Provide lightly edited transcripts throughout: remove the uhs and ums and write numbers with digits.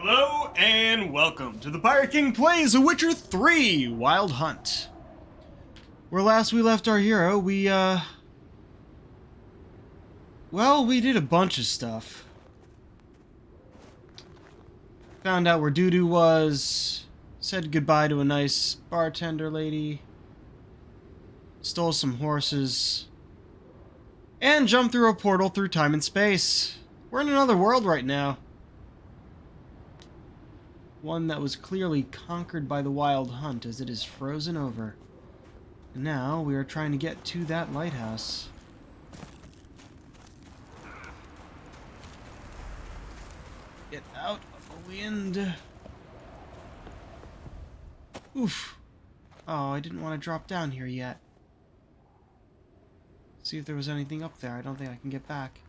Hello and welcome to the Pirate King Plays The Witcher 3 Wild Hunt. Where last we left our hero, we did a bunch of stuff. Found out where Dudu was, said goodbye to a nice bartender lady, stole some horses, and jumped through a portal through time and space. We're in another world right now. One that was clearly conquered by the Wild Hunt as it is frozen over. And now we are trying to get to that lighthouse. Get out of the wind. Oof. Oh, I didn't want to drop down here yet. See if there was anything up there. I don't think I can get back.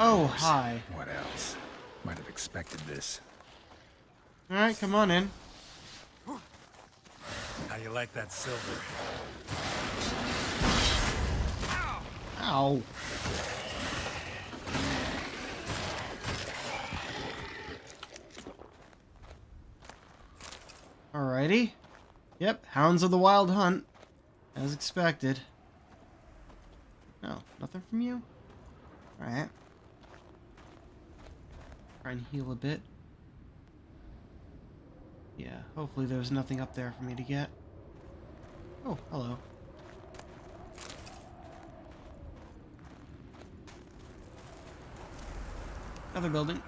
Oh, hi. What else? Might have expected this. Alright, come on in. How you like that silver? Ow. Alrighty. Yep, Hounds of the Wild Hunt. As expected. No, nothing from you? Alright. Try and heal a bit. Yeah, hopefully there's nothing up there for me to get. Oh, hello. Another building.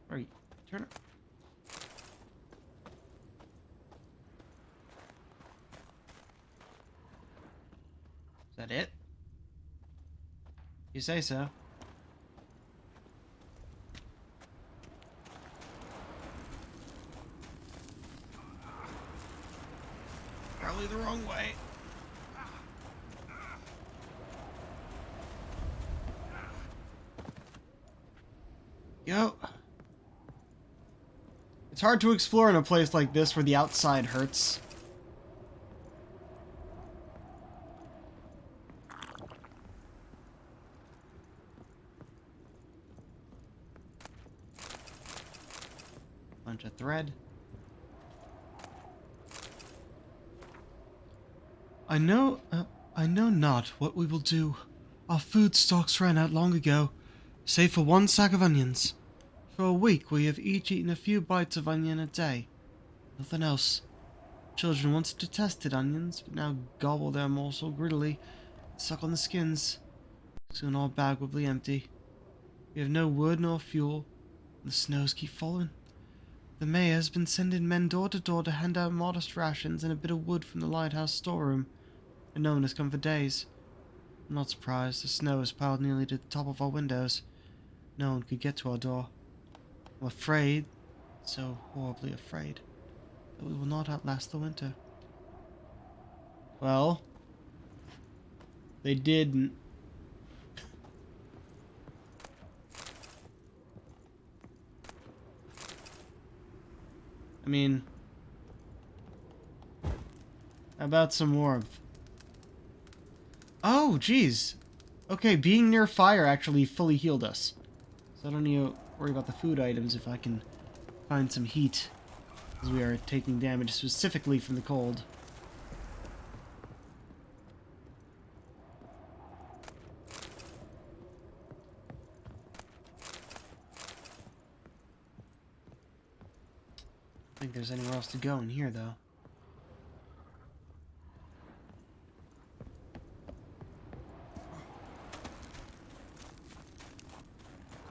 Right, turn it. Is that it? You say so. Probably the wrong way. Yo. It's hard to explore in a place like this where the outside hurts. Bunch of thread. I know not what we will do. Our food stocks ran out long ago, save for one sack of onions. For a week we have each eaten a few bites of onion a day. Nothing else. Children once detested onions, but now gobble their morsel greedily and suck on the skins. Soon our bag will be empty. We have no wood nor fuel, and the snows keep falling. The mayor has been sending men door to door to hand out modest rations and a bit of wood from the lighthouse storeroom, and no one has come for days. I'm not surprised. The snow has piled nearly to the top of our windows. No one could get to our door. I'm afraid, so horribly afraid, that we will not outlast the winter. Well, they didn't. I mean, how about some more of... Oh, geez. Okay, being near fire actually fully healed us. So I don't need to worry about the food items if I can find some heat, as we are taking damage specifically from the cold. I don't think there's anywhere else to go in here, though.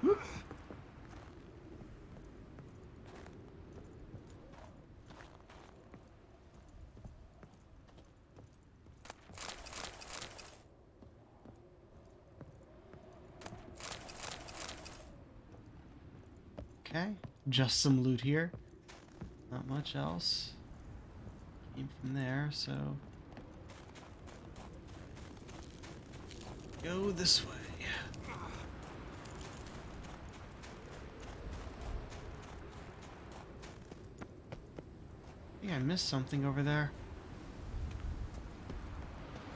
Whoop. Okay, just some loot here. Not much else. Came from there, so... Go this way. I think I missed something over there.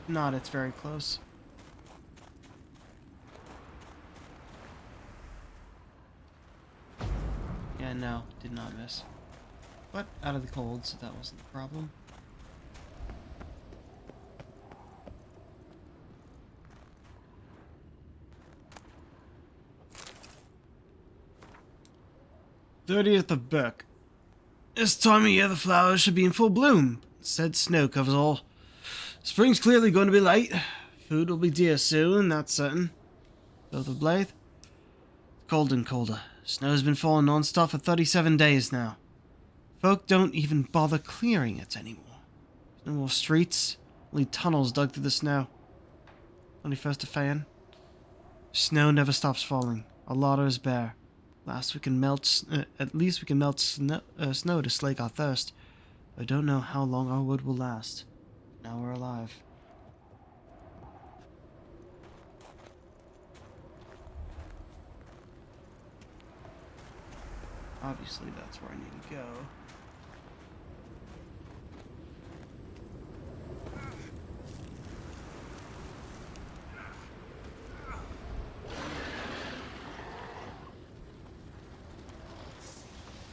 Not, it's very close. no, did not miss. But out of the cold, so that wasn't the problem. "30th of Burke. This time of year the flowers should be in full bloom. Instead, snow covers all. Spring's clearly going to be late. Food will be dear soon, that's certain. Though the Blythe? Cold and colder. Snow's been falling non-stop for 37 days now. Folk don't even bother clearing it anymore. There's no more streets, only tunnels dug through the snow. 21st of Fan. Snow never stops falling. Our larder is bare. At least we can melt snow to slake our thirst. I don't know how long our wood will last. Now we're alive. Obviously, that's where I need to go.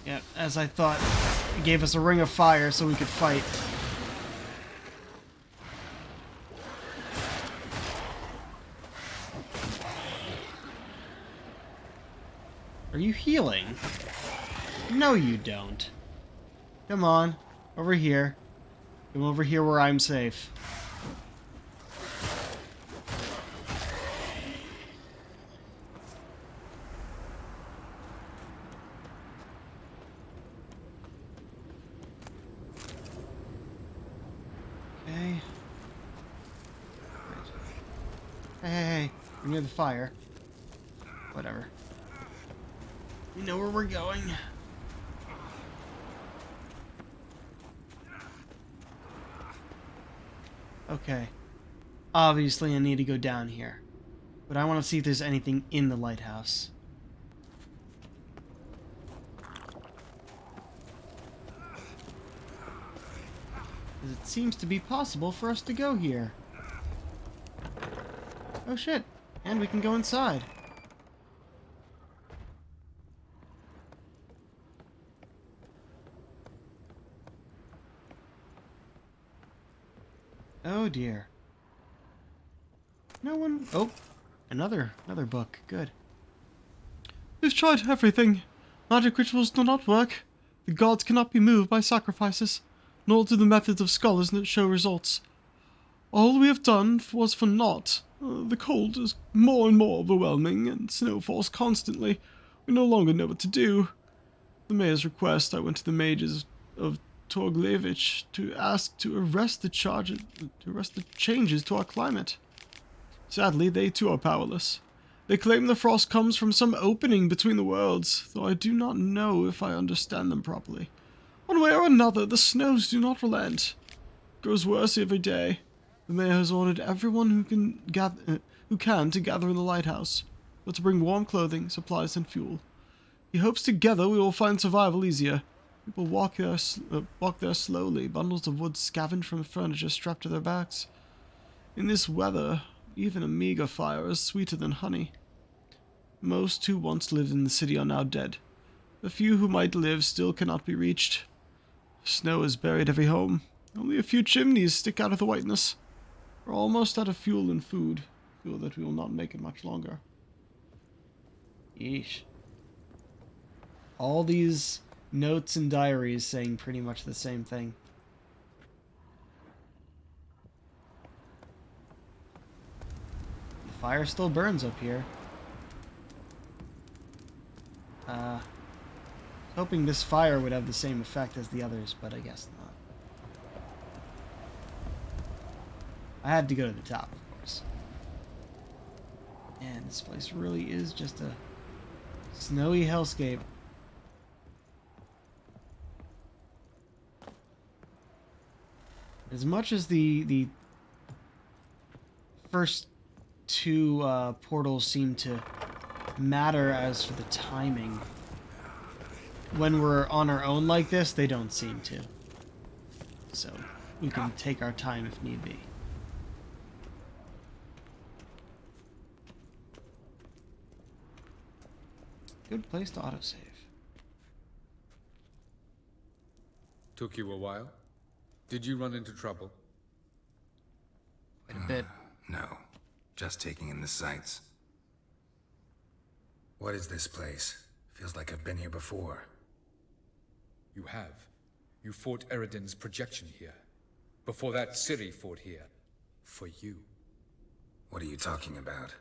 Yeah, as I thought, it gave us a ring of fire so we could fight. Are you healing? No, you don't. Come on, over here. Come over here where I'm safe. Okay. Hey, we're near the fire. Whatever. We know where we're going. Okay. Obviously, I need to go down here. But I want to see if there's anything in the lighthouse. Because it seems to be possible for us to go here. Oh shit. And we can go inside. Oh dear. No one... Oh, another book. Good. We've tried everything. Magic rituals do not work. The gods cannot be moved by sacrifices, nor do the methods of scholars that show results. All we have done was for naught. The cold is more and more overwhelming, and snow falls constantly. We no longer know what to do. At the mayor's request, I went to the mages of Torglevich to ask to arrest the changes to our climate. Sadly, they too are powerless. They claim the frost comes from some opening between the worlds, though I do not know if I understand them properly. One way or another, the snows do not relent. It grows worse every day. The mayor has ordered everyone who can to gather in the lighthouse, but to bring warm clothing, supplies, and fuel. He hopes together we will find survival easier. People walk there slowly, bundles of wood scavenged from furniture strapped to their backs. In this weather, even a meager fire is sweeter than honey. Most who once lived in the city are now dead. The few who might live still cannot be reached. Snow has buried every home. Only a few chimneys stick out of the whiteness. We're almost out of fuel and food. Feel that we will not make it much longer. Yeesh. All these notes and diaries saying pretty much the same thing. The fire still burns up here. Hoping this fire would have the same effect as the others, but I guess not. I had to go to the top, of course. And this place really is just a snowy hellscape. As much as the first two portals seem to matter as for the timing, when we're on our own like this, they don't seem to. So we can take our time if need be. Good place to autosave. Took you a while? Did you run into trouble? Quite a bit. No. Just taking in the sights. What is this place? Feels like I've been here before. You have. You fought Eridan's projection here. Before that, Ciri fought here. For you. What are you talking about?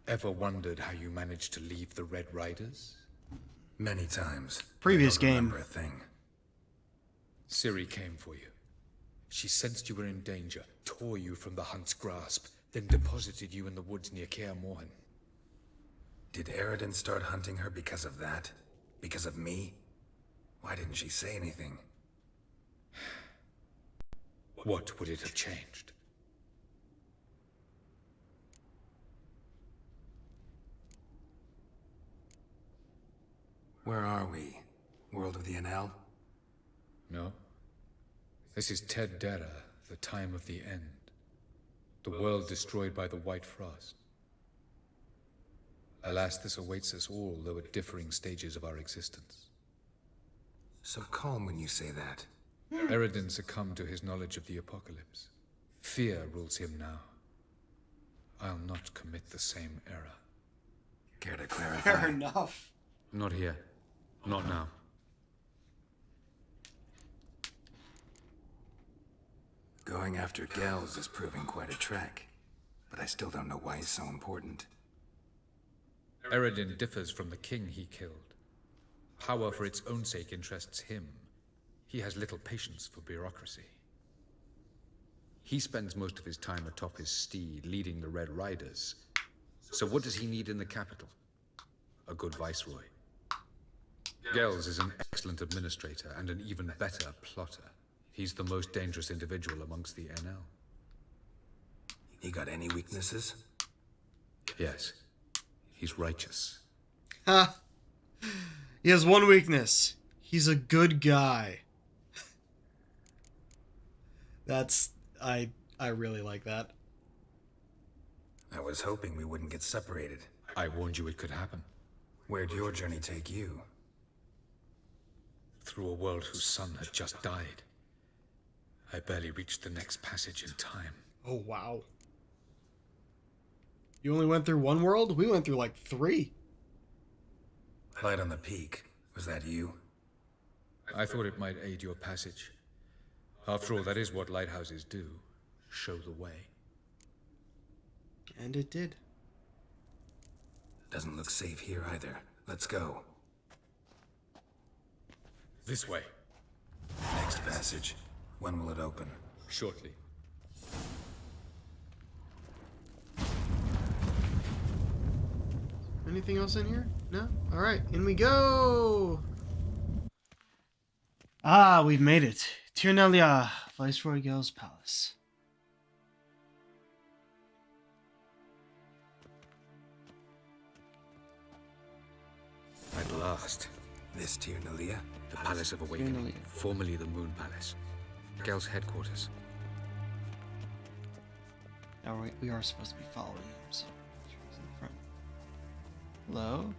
Ever wondered how you managed to leave the Red Riders? Many times. Previous I don't game. remember a thing. Ciri came for you. She sensed you were in danger, tore you from the Hunt's grasp, then deposited you in the woods near Kaer Morhen. Did Eridan start hunting her because of that? Because of me? Why didn't she say anything? What would it have changed? Where are we? World of the NL? No. This is Ted Dera, the time of the end. The world destroyed by the White Frost. Alas, this awaits us all, though at differing stages of our existence. So calm when you say that. Eridan succumbed to his knowledge of the apocalypse. Fear rules him now. I'll not commit the same error. Care to clarify? Fair enough. Not here. Not now. Going after Gels is proving quite a trek. But I still don't know why he's so important. Eridan differs from the king he killed. Power for its own sake interests him. He has little patience for bureaucracy. He spends most of his time atop his steed, leading the Red Riders. So what does he need in the capital? A good viceroy. Gels is an excellent administrator and an even better plotter. He's the most dangerous individual amongst the NL. He got any weaknesses? Yes. He's righteous. Ha! He has one weakness. He's a good guy. I really like that. I was hoping we wouldn't get separated. I warned you it could happen. Where'd your journey take you? Through a world whose son had just died. I barely reached the next passage in time. Oh, wow. You only went through one world? We went through like 3. Light on the peak. Was that you? I thought it might aid your passage. After all, that is what lighthouses do. Show the way. And it did. Doesn't look safe here either. Let's go. This way. Next passage. When will it open? Shortly. Anything else in here? No? Alright, in we go! Ah, we've made it. Tirnalia, Viceroy Gel's palace. At last. This Tirnalia? The Palace of Awakening, Tirnalia. formerly the Moon Palace. Gel's headquarters. Now we are supposed to be following him, so he's in the front. Hello?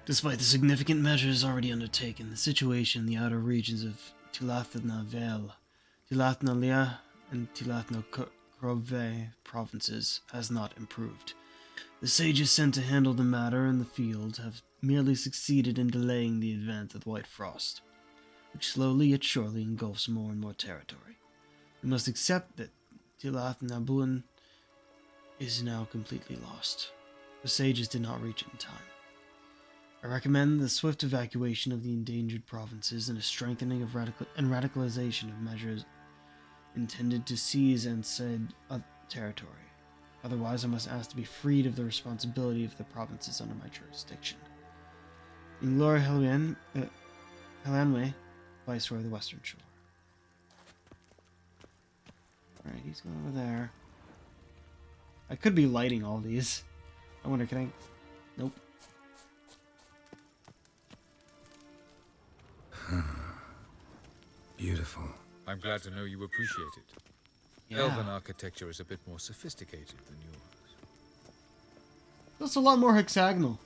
Despite the significant measures already undertaken, the situation in the outer regions of Tilathnavel, Tilathnalia, and Tilathnakrove provinces has not improved. The sages sent to handle the matter in the field have merely succeeded in delaying the advance of the White Frost, which slowly yet surely engulfs more and more territory. We must accept that Tilathnabuan is now completely lost. The sages did not reach it in time. I recommend the swift evacuation of the endangered provinces and a strengthening of radicalization of measures intended to seize and cede territory. Otherwise, I must ask to be freed of the responsibility of the provinces under my jurisdiction. Inglor Helanwe, Viceroy of the Western Shore. Alright, he's going over there. I could be lighting all these. I wonder, can I... Nope. Beautiful. I'm glad to know you appreciate it. Yeah. Elven architecture is a bit more sophisticated than yours. That's a lot more hexagonal.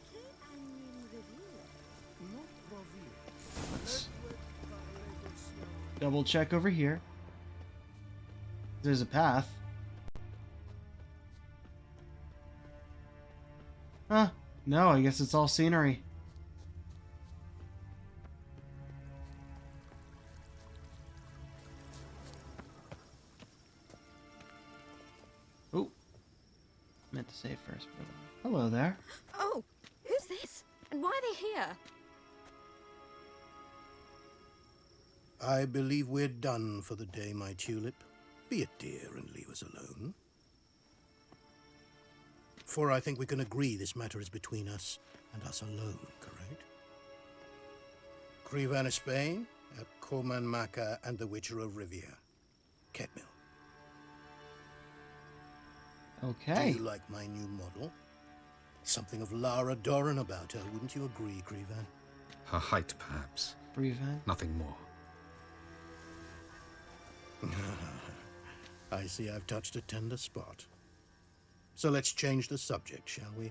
double check over here. There's a path. Huh. No, I guess it's all scenery. Oh. Meant to save first, but hello there. Oh, who's this? And why are they here? I believe we're done for the day, my tulip. Be a dear and leave us alone. For I think we can agree this matter is between us and us alone, correct? Crevan of Spain, at Corman Maca and the Witcher of Rivia. Ketmill. Okay. Do you like my new model? Something of Lara Doran about her, wouldn't you agree, Crevan? Her height, perhaps. Breathe in. Nothing more. I see I've touched a tender spot. So let's change the subject, shall we?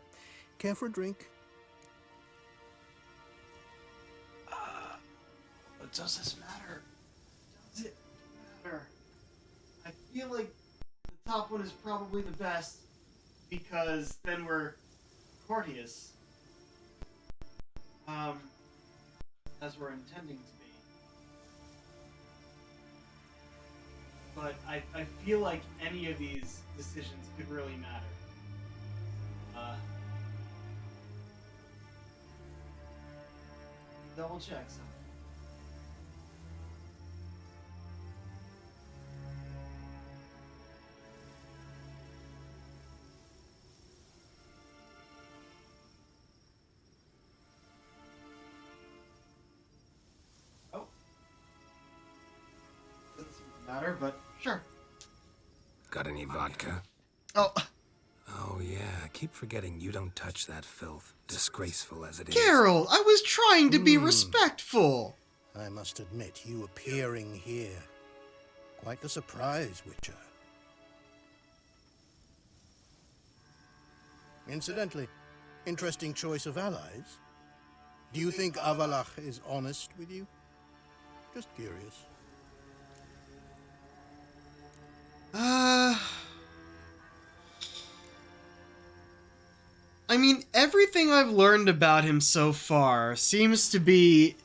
Care for a drink? But does this matter? Does it matter? I feel like the top one is probably the best because then we're courteous. As we're intending to be. But I feel like any of these decisions could really matter. Double check something. Oh. Doesn't seem to matter, but sure. Got any vodka? Oh, Oh, yeah. I keep forgetting you don't touch that filth, disgraceful as it is. Carol, I was trying to be respectful. I must admit, you appearing here. Quite the surprise, Witcher. Incidentally, interesting choice of allies. Do you think Avalach is honest with you? Just curious. I mean, everything I've learned about him so far seems to be...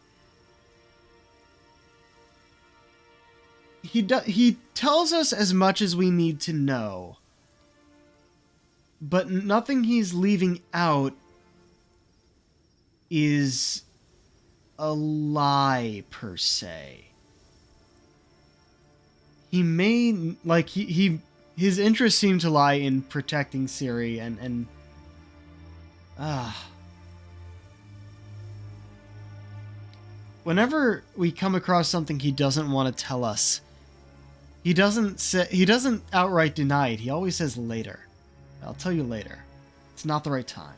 He tells us as much as we need to know. But nothing he's leaving out is a lie, per se. He may... Like, his interests seem to lie in protecting Ciri and whenever we come across something he doesn't want to tell us, he doesn't outright deny it. He always says later. I'll tell you later. It's not the right time.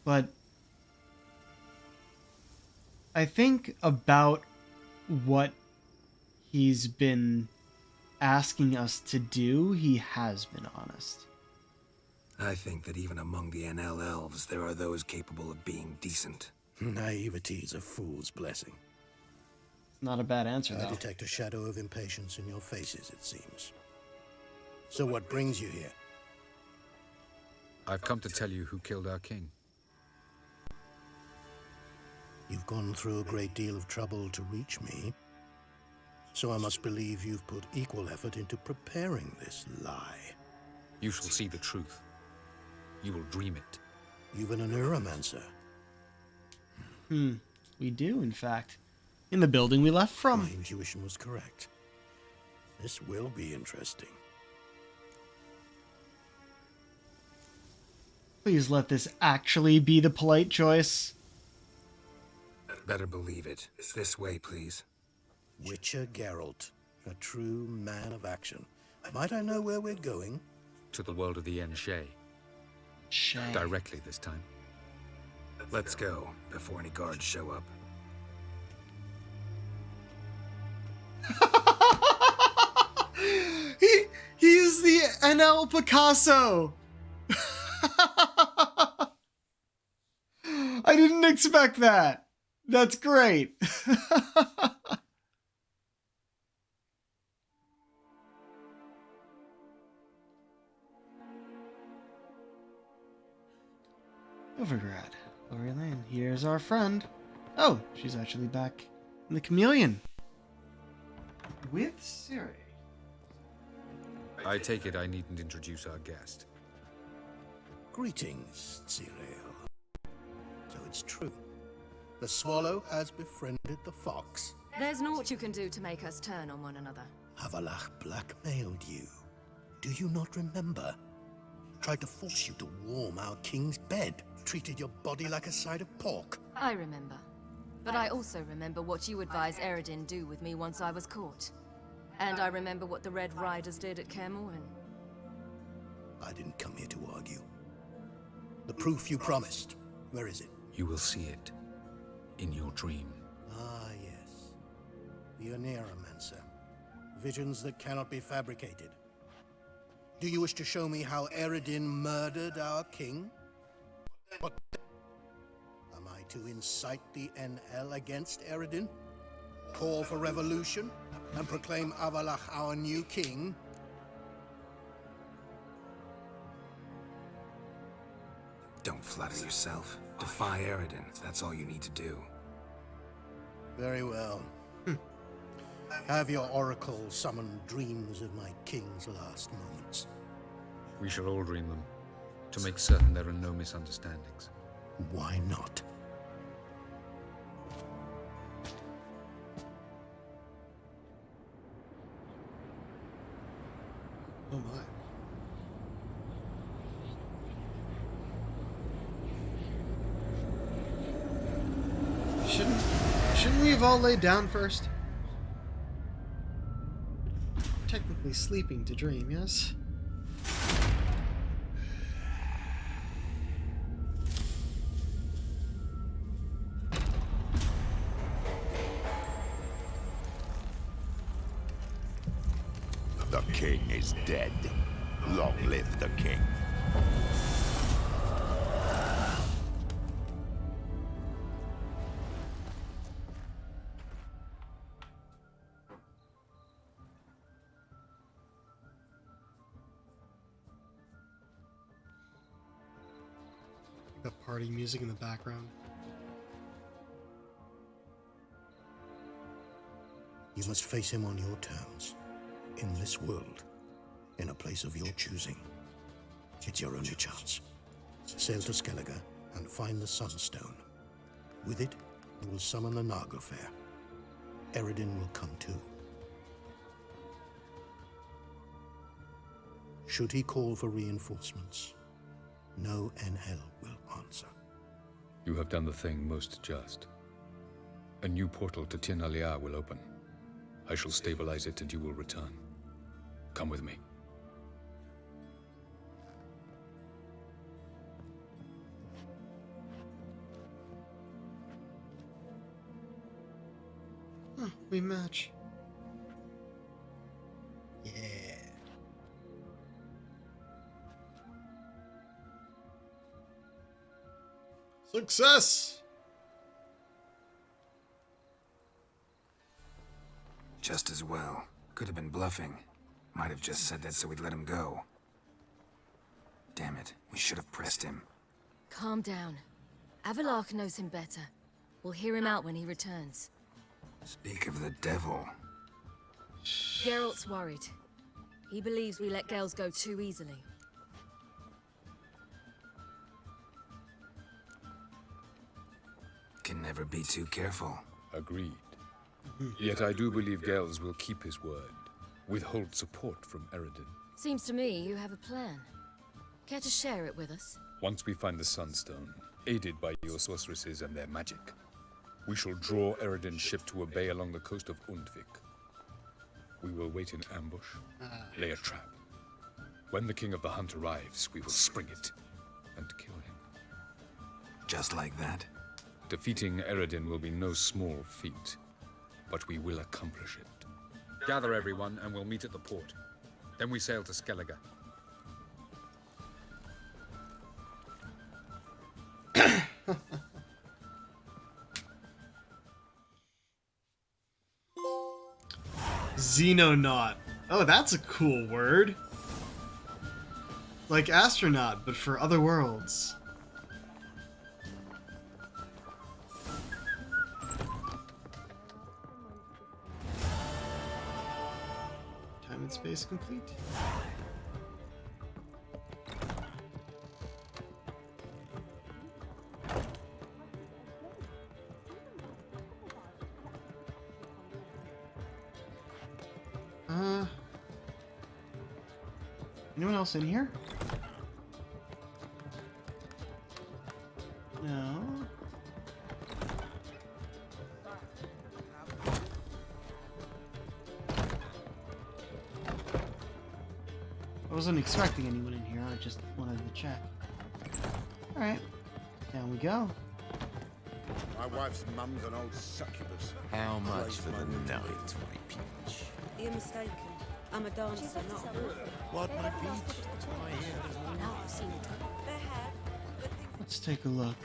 But I think about what he's been asking us to do, he has been honest. I think that even among the NL elves, there are those capable of being decent. Naivety is a fool's blessing. It's not a bad answer, I though. detect a shadow of impatience in your faces, it seems. So what brings you here? I've come to tell you who killed our king. You've gone through a great deal of trouble to reach me. So I must believe you've put equal effort into preparing this lie. You shall see the truth. You will dream it. You've an neuromancer. We do, in fact. In the building we left from. My intuition was correct. This will be interesting. Please let this actually be the polite choice. Better believe it. This way, please. Witcher Geralt, a true man of action. Might I know where we're going? To the world of the Enshe. Shay. Directly this time. Let's go, before any guards show up. He's the NL Picasso. I didn't expect that. That's great. Overgrad. Glory Lane. Here's our friend. Oh, she's actually back in the Chameleon. With Siri. I take it I needn't introduce our guest. Greetings, Cyril. So it's true. The swallow has befriended the fox. There's naught you can do to make us turn on one another. Havalach blackmailed you. Do you not remember? Tried to force you to warm our king's bed. Treated your body like a side of pork. I remember. But I also remember what you advised Eredin do with me once I was caught. And I remember what the Red Riders did at Kaer Morhen. I didn't come here to argue. The proof you promised. Where is it? You will see it in your dream. Ah, yes. The Oneromancer. Visions that cannot be fabricated. Do you wish to show me how Eredin murdered our king? What? Am I to incite the NL against Eredin? Call for revolution? And proclaim Avalach our new king? Don't flatter yourself. Defy Eredin. That's all you need to do. Very well. Have your oracle summon dreams of my king's last moments. We shall all dream them, to make certain there are no misunderstandings. Why not? Oh my. Shouldn't we have all laid down first? Technically sleeping to dream, yes? The king is dead. Long live the king. The party music in the background. You must face him on your terms. In this world. In a place of your choosing. It's your only chance. Sail to Skellige and find the Sunstone. With it, you will summon the Naglfair. Eredin will come too. Should he call for reinforcements, no NL will answer. You have done the thing most just. A new portal to Tir Nalia will open. I shall stabilize it and you will return. Come with me. Huh, we match. Yeah. Success! Just as well. Could have been bluffing. Might have just said that so we'd let him go. Damn it, we should have pressed him. Calm down. Avalach knows him better. We'll hear him out when he returns. Speak of the devil. Geralt's worried. He believes we let girls go too easily. Can never be too careful. Agreed. Yet I do believe Gels will keep his word. Withhold support from Eredin. Seems to me you have a plan. Care to share it with us? Once we find the Sunstone, aided by your sorceresses and their magic, we shall draw Eredin's ship to a bay along the coast of Undvik. We will wait in ambush, lay a trap. When the King of the Hunt arrives, we will spring it and kill him. Just like that? Defeating Eredin will be no small feat, but we will accomplish it. Gather everyone, and we'll meet at the port. Then we sail to Skellige. Xenonaut. Oh, that's a cool word. Like astronaut, but for other worlds. Time and space complete. Anyone else in here? No. I wasn't expecting anyone in here. I just wanted to check. Alright. Down we go. My wife's mum's an old succubus. How much for the Great night, money. my peach? You're mistaken. I'm a dancer, not a whore. What, my peach? I hear Now I've seen it. They have, but things Let's take a look.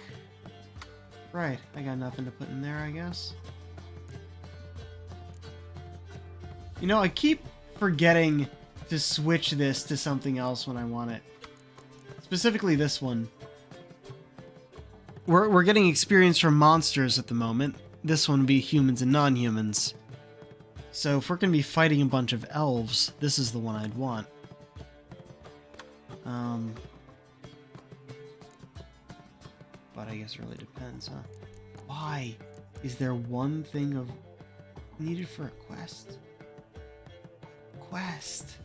Right, I got nothing to put in there, I guess. You know, I keep forgetting to switch this to something else when I want it. Specifically this one. We're getting experience from monsters at the moment. This one would be humans and non-humans. So if we're going to be fighting a bunch of elves, this is the one I'd want. But I guess it really depends, huh? Why? Is there one thing of needed for a quest? Quest.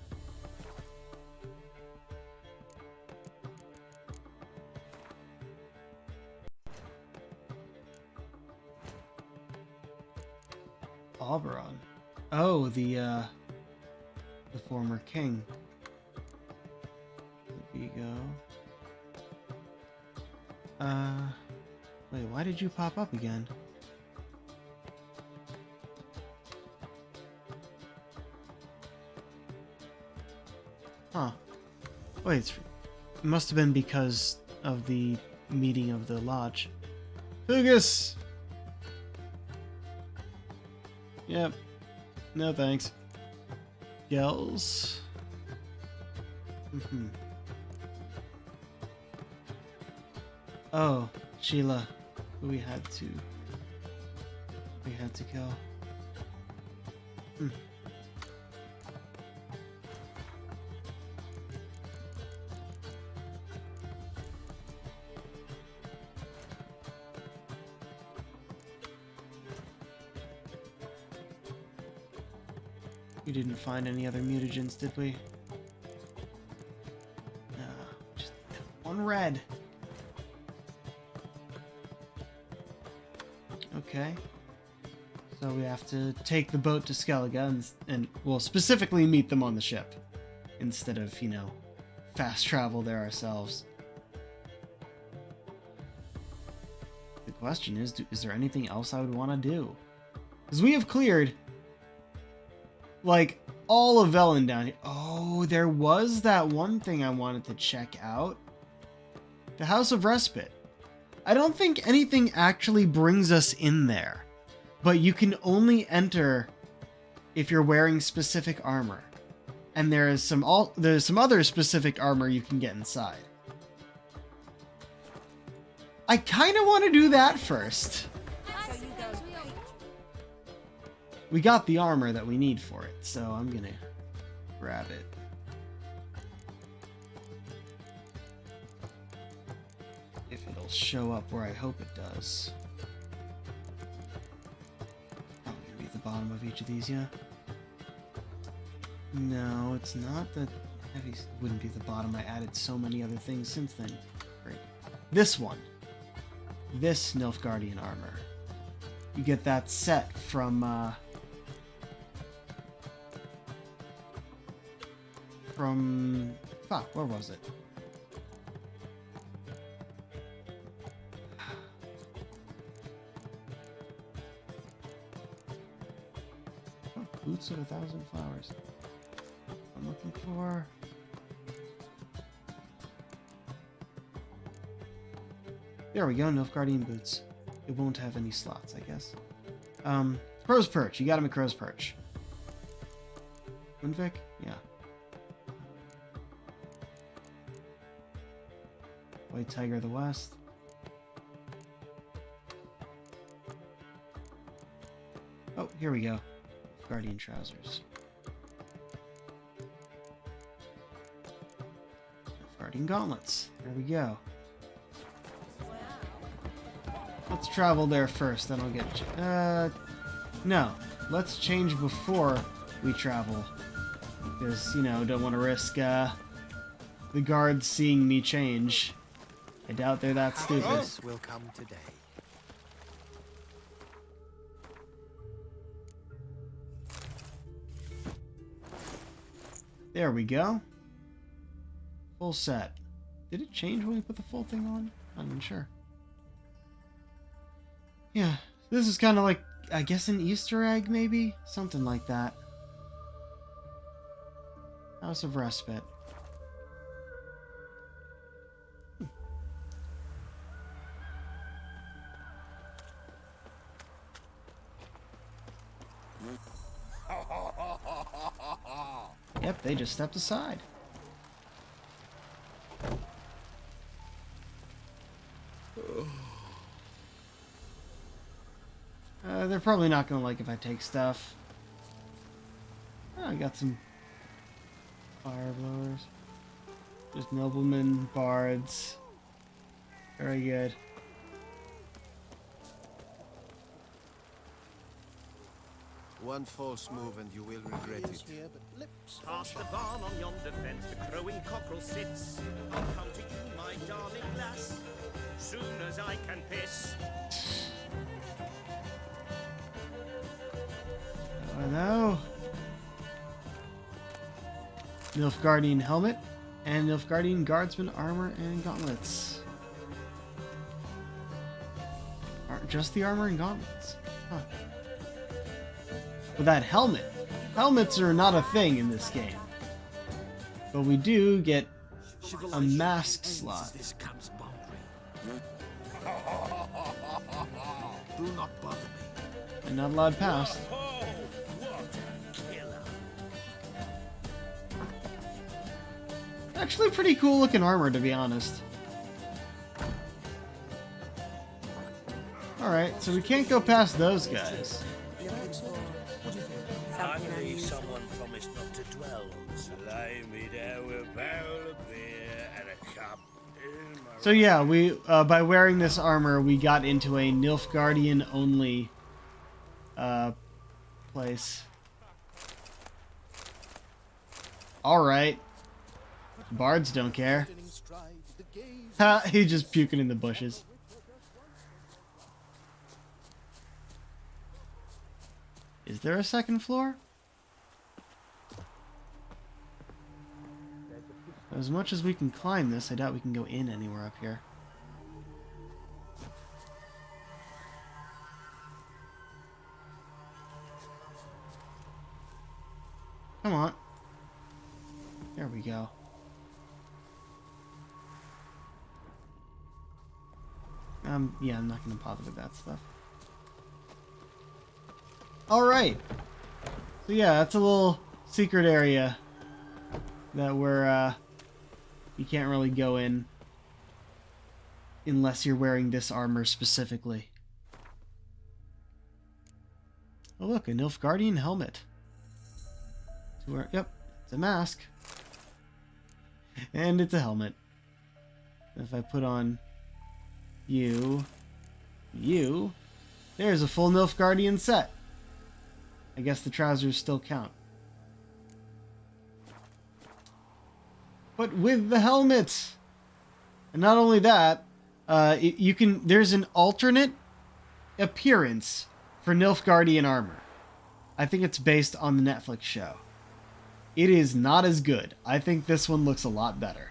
Oberon. Oh, the former king. There you go. Wait, why did you pop up again? Huh. Wait, it must have been because of the meeting of the lodge. Fugus! Yep. No thanks. Gels. Oh, Sheila. We had to kill. We didn't find any other mutagens, did we? No, just one red. Okay. So we have to take the boat to Skellige and well, specifically meet them on the ship. Instead of, you know, fast travel there ourselves. The question is there anything else I would want to do? Because we have cleared like all of Velen down here. Oh, there was that one thing I wanted to check out. The House of Respite. I don't think anything actually brings us in there, but you can only enter if you're wearing specific armor, and there's some other specific armor you can get inside. I kind of want to do that first. so you go. We got the armor that we need for it, so I'm gonna grab it. If it'll show up where I hope it does. Probably gonna be at the bottom of each of these, yeah? No, it's not the heavy. It wouldn't be the bottom. I added so many other things since then. Great. This one. This Nilfgaardian armor. You get that set from fuck, where was it? Oh, Boots of 1,000 Flowers. I'm looking for. There we go, Nilfgaardian boots. It won't have any slots, I guess. Crow's Perch. You got him at Crow's Perch. Windvik? Yeah. White Tiger of the West. Oh, here we go. Guardian trousers. Guardian gauntlets. There we go. Let's travel there first, then I'll get... no. Let's change before we travel. Because, you know, don't want to risk, the guards seeing me change. I doubt they're that stupid. This will come today. There we go. Full set. Did it change when we put the full thing on? Not even sure. Yeah, this is kind of like, I guess, an Easter egg, maybe? Something like that. House of Respite. Yep, they just stepped aside. They're probably not gonna like if I take stuff. Oh, I got some fire blowers. Just noblemen, bards. Very good. One false move and you will regret it. Here, but lips. Past the barn on yonder fence, the crowing cockerel sits. I'll come to you, my darling lass, soon as I can piss. Oh no. Nilfgaardian helmet and Nilfgaardian guardsman armor and gauntlets. Just the armor and gauntlets. Huh. But that helmet. Helmets are not a thing in this game. But we do get a mask slot. This camp's boundary. Do not bother me. And not allowed past. Oh, what a killer. Actually pretty cool looking armor, to be honest. Alright, so we can't go past those guys. I believe someone promised not to dwell. So lay me there with a barrel of beer and a cup in my... So yeah, we by wearing this armor, we got into a Nilfgaardian only place. Alright. Bards don't care. Ha, he's just puking in the bushes. Is there a second floor? As much as we can climb this, I doubt we can go in anywhere up here. Come on. There we go. Yeah, I'm not gonna bother with that stuff. Alright. So yeah, that's a little secret area that we're, you can't really go in unless you're wearing this armor specifically. Oh look, a Nilfgaardian helmet. Yep, it's a mask. And it's a helmet. If I put on you, there's a full Nilfgaardian set. I guess the trousers still count. But with the helmet! And not only that, there's an alternate appearance for Nilfgaardian armor. I think it's based on the Netflix show. It is not as good. I think this one looks a lot better.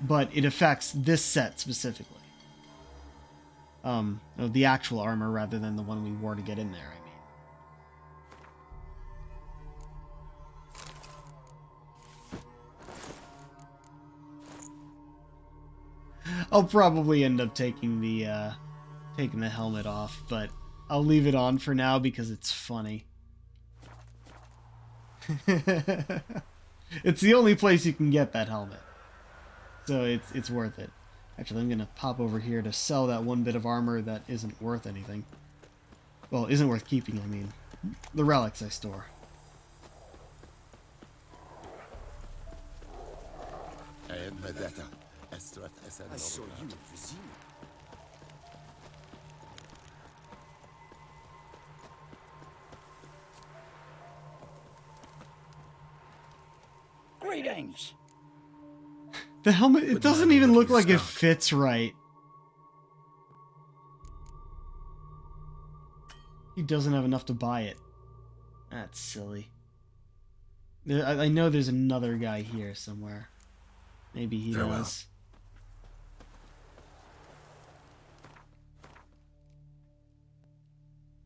But it affects this set specifically. The actual armor rather than the one we wore to get in there, I mean. I'll probably end up taking the helmet off, but I'll leave it on for now because it's funny. It's the only place you can get that helmet, so it's worth it. Actually, I'm gonna pop over here to sell that one bit of armor that isn't worth anything. Well, isn't worth keeping, I mean. The relics I store. I saw you at Vizina. Greetings. The helmet, it doesn't even look like it fits right. He doesn't have enough to buy it. That's silly. I know there's another guy here somewhere. Maybe he Farewell. does.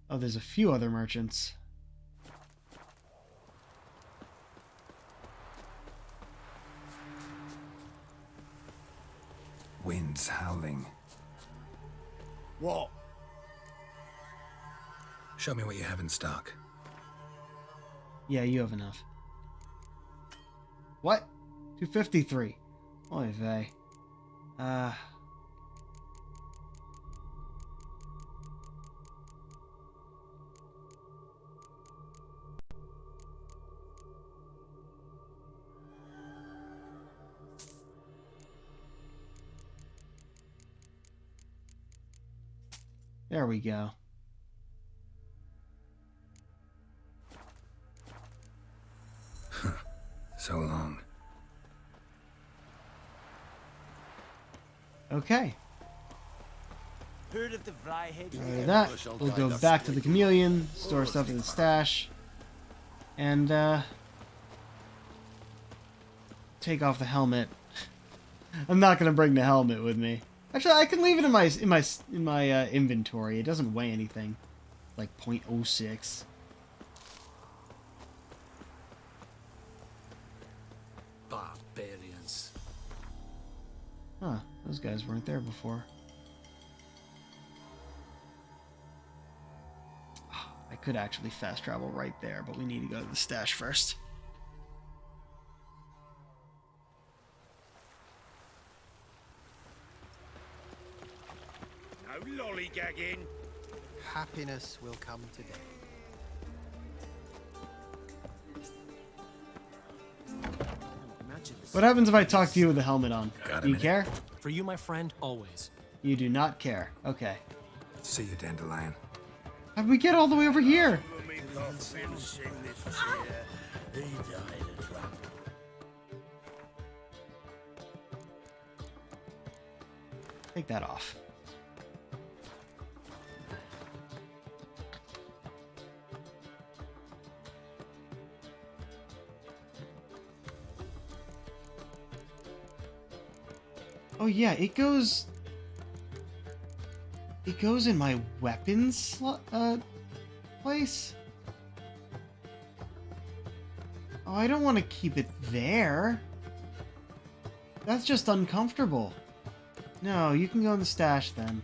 Oh, there's a few other merchants. Winds howling. What? Show me what you have in stock. Yeah, you have enough. What? 253. Oy vey. There we go. So long. Okay. Heard of the Vryhead? After that, we'll go back to the Chameleon, store stuff in the stash, and take off the helmet. I'm not gonna bring the helmet with me. Actually, I can leave it in my inventory. It doesn't weigh anything, like 0.06. Barbarians. Huh? Those guys weren't there before. I could actually fast travel right there, but we need to go to the stash first. No lollygagging. Happiness will come today. What happens if I talk to you with the helmet on? Got a Do you minute? care? For you, my friend, always. You do not care. Okay. See you, Dandelion. How'd we get all the way over here? Take that off. Oh yeah, it goes in my weapons place. Oh, I don't want to keep it there. That's just uncomfortable. No, you can go in the stash then.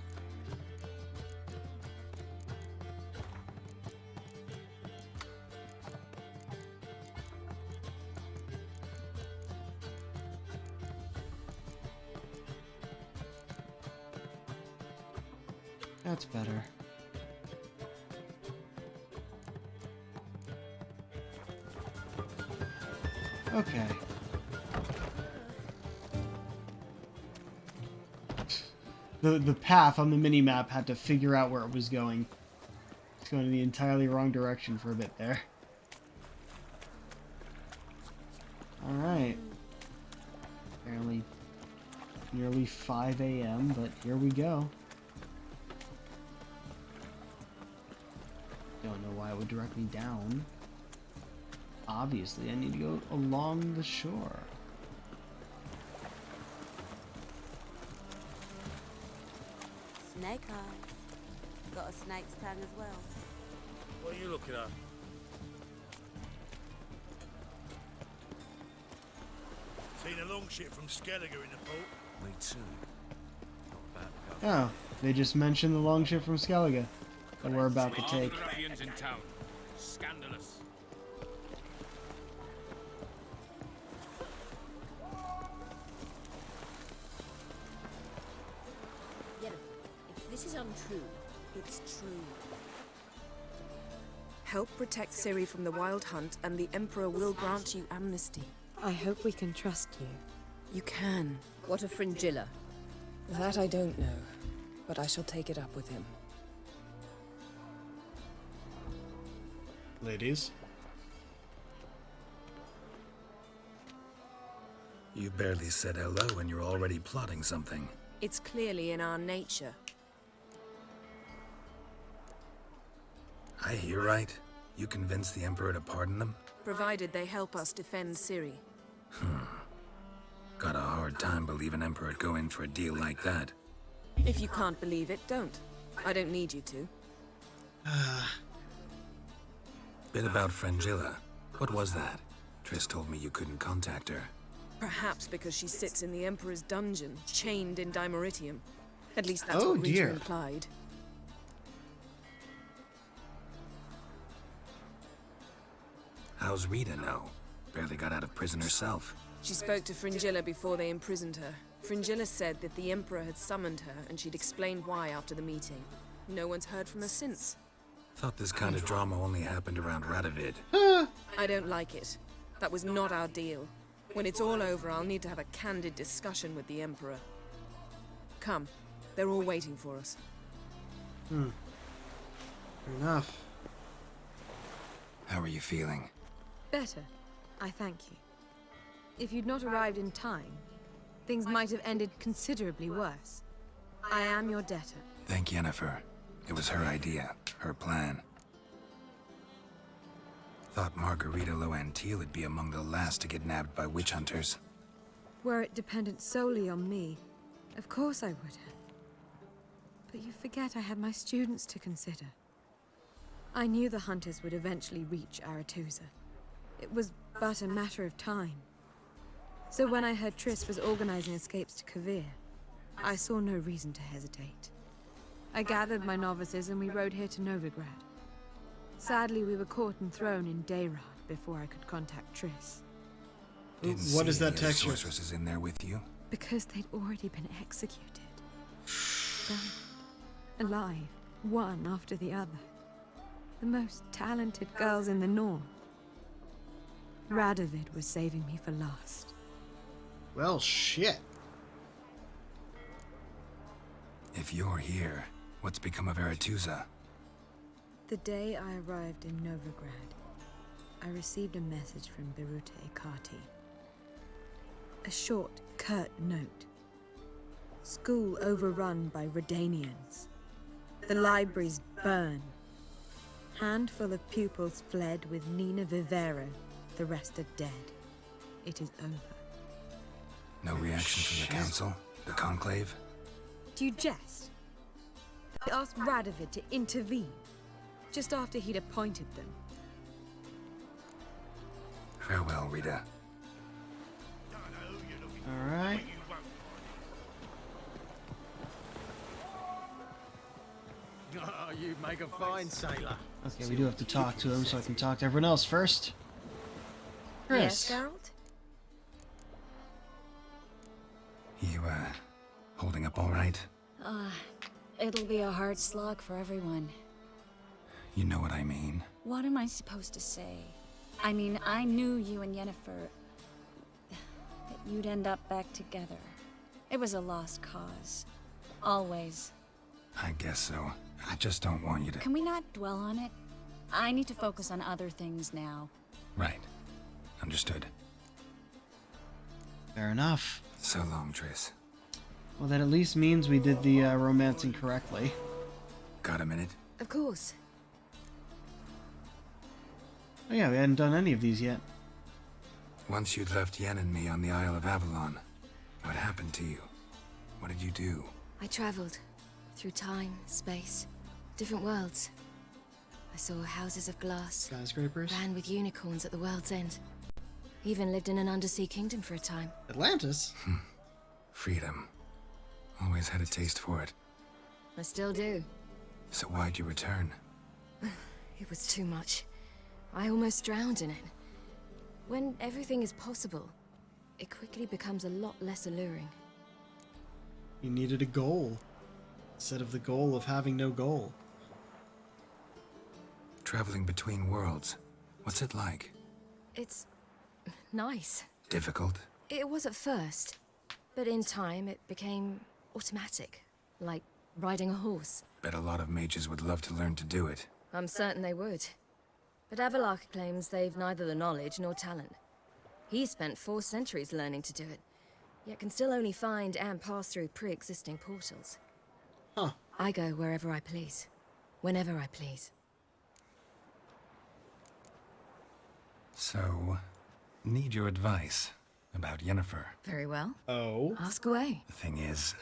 That's better. Okay. The path on the mini-map had to figure out where it was going. It's going in the entirely wrong direction for a bit there. Alright. Apparently nearly 5 a.m., but here we go. Don't know why it would direct me down. Obviously, I need to go along the shore. Snake eye. Got a snake's tongue as well. What are you looking at? Seen a longship from Skellige in the port. Me too. Oh, they just mentioned the longship from Skellige that we're about to take. Ruffians in town. Scandalous. If this is untrue, it's true. Help protect Ciri from the Wild Hunt, and the Emperor will grant you amnesty. I hope we can trust you. You can. What of Fringilla? That I don't know, but I shall take it up with him. Ladies. You barely said hello and you're already plotting something. It's clearly in our nature. I hear right. You convinced the Emperor to pardon them? Provided they help us defend Ciri. Got a hard time believing Emperor'd go in for a deal like that. If you can't believe it, don't. I don't need you to. Bit about Fringilla. What was that? Triss told me you couldn't contact her. Perhaps because she sits in the Emperor's dungeon, chained in Dimeritium. At least that's Oh, what Rita dear. implied. How's Rita know? Barely got out of prison herself. She spoke to Fringilla before they imprisoned her. Fringilla said that the Emperor had summoned her, and she'd explained why after the meeting. No one's heard from her since. Thought this kind of drama only happened around Radovid. I don't like it. That was not our deal. When it's all over, I'll need to have a candid discussion with the Emperor. Come. They're all waiting for us. Fair enough. How are you feeling? Better, I thank you. If you'd not arrived in time, things might have ended considerably worse. I am your debtor. Thank Yennefer. It was her idea, her plan. Thought Margarita Loantile would be among the last to get nabbed by witch hunters. Were it dependent solely on me, of course I would have. But you forget I had my students to consider. I knew the hunters would eventually reach Aretusa. It was but a matter of time. So when I heard Triss was organizing escapes to Kavir, I saw no reason to hesitate. I gathered my novices and we rode here to Novigrad. Sadly, we were caught and thrown in Dayrad before I could contact Triss. What is that any other texture? sorceresses in there with you? Because they'd already been executed. Burned. Alive, one after the other. The most talented girls in the North. Radovid was saving me for last. Well, shit. If you're here, what's become of Aretusa? The day I arrived in Novigrad, I received a message from Beruta Ekati. A short, curt note. School overrun by Redanians. The libraries burned. Handful of pupils fled with Nina Vivero. The rest are dead. It is over. No reaction from the council? The conclave? Do you jest? They asked Radovid to intervene, just after he'd appointed them. Farewell, Rita. Alright. Oh, you make a fine sailor. Okay, we do have to talk to him, so I can talk to everyone else first. Yes, Chris. Geralt? You, holding up all right? It'll be a hard slog for everyone. You know what I mean. What am I supposed to say? I mean, I knew you and Yennefer... that you'd end up back together. It was a lost cause. Always. I guess so. I just don't want you to... Can we not dwell on it? I need to focus on other things now. Right. Understood. Fair enough. So long, Triss. Well, that at least means we did the romancing correctly. Got a minute? Of course. Oh yeah, we hadn't done any of these yet. Once you'd left Yen and me on the Isle of Avalon, what happened to you? What did you do? I traveled through time, space, different worlds. I saw houses of glass, Skyscrapers. ran with unicorns at the world's end. Even lived in an undersea kingdom for a time. Atlantis? Freedom. Always had a taste for it. I still do. So why'd you return? It was too much. I almost drowned in it. When everything is possible, it quickly becomes a lot less alluring. You needed a goal, instead of the goal of having no goal. Traveling between worlds. What's it like? It's nice. Difficult? It was at first, but in time it became automatic, like riding a horse. Bet a lot of mages would love to learn to do it. I'm certain they would. But Avalok claims they've neither the knowledge nor talent. He spent 4 centuries learning to do it, yet can still only find and pass through pre-existing portals. Huh. I go wherever I please, whenever I please. So, need your advice about Yennefer. Very well. Oh? Ask away. The thing is,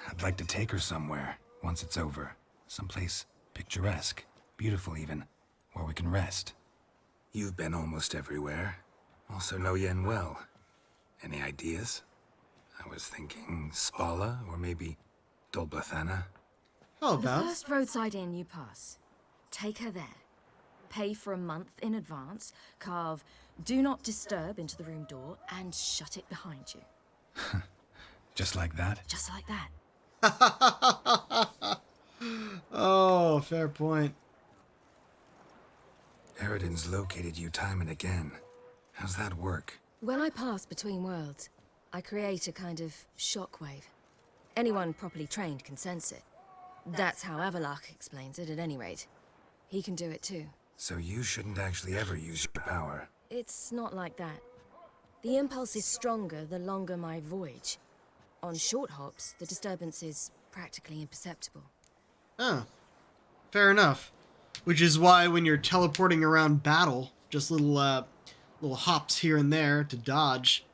I'd like to take her somewhere once it's over. Someplace picturesque, beautiful even, where we can rest. You've been almost everywhere. Also know Yen well. Any ideas? I was thinking Spala, or maybe Dolblathana. How The about? first roadside inn you pass. Take her there. Pay for a month in advance, carve "Do Not Disturb" into the room door, and shut it behind you. Just like that? Just like that. Oh, fair point. Eredin's located you time and again. How's that work? When I pass between worlds, I create a kind of shockwave. Anyone properly trained can sense it. That's how Avalok explains it, at any rate. He can do it too. So you shouldn't actually ever use your power. It's not like that. The impulse is stronger the longer my voyage. On short hops, the disturbance is practically imperceptible. Oh, fair enough. Which is why when you're teleporting around battle, just little hops here and there to dodge,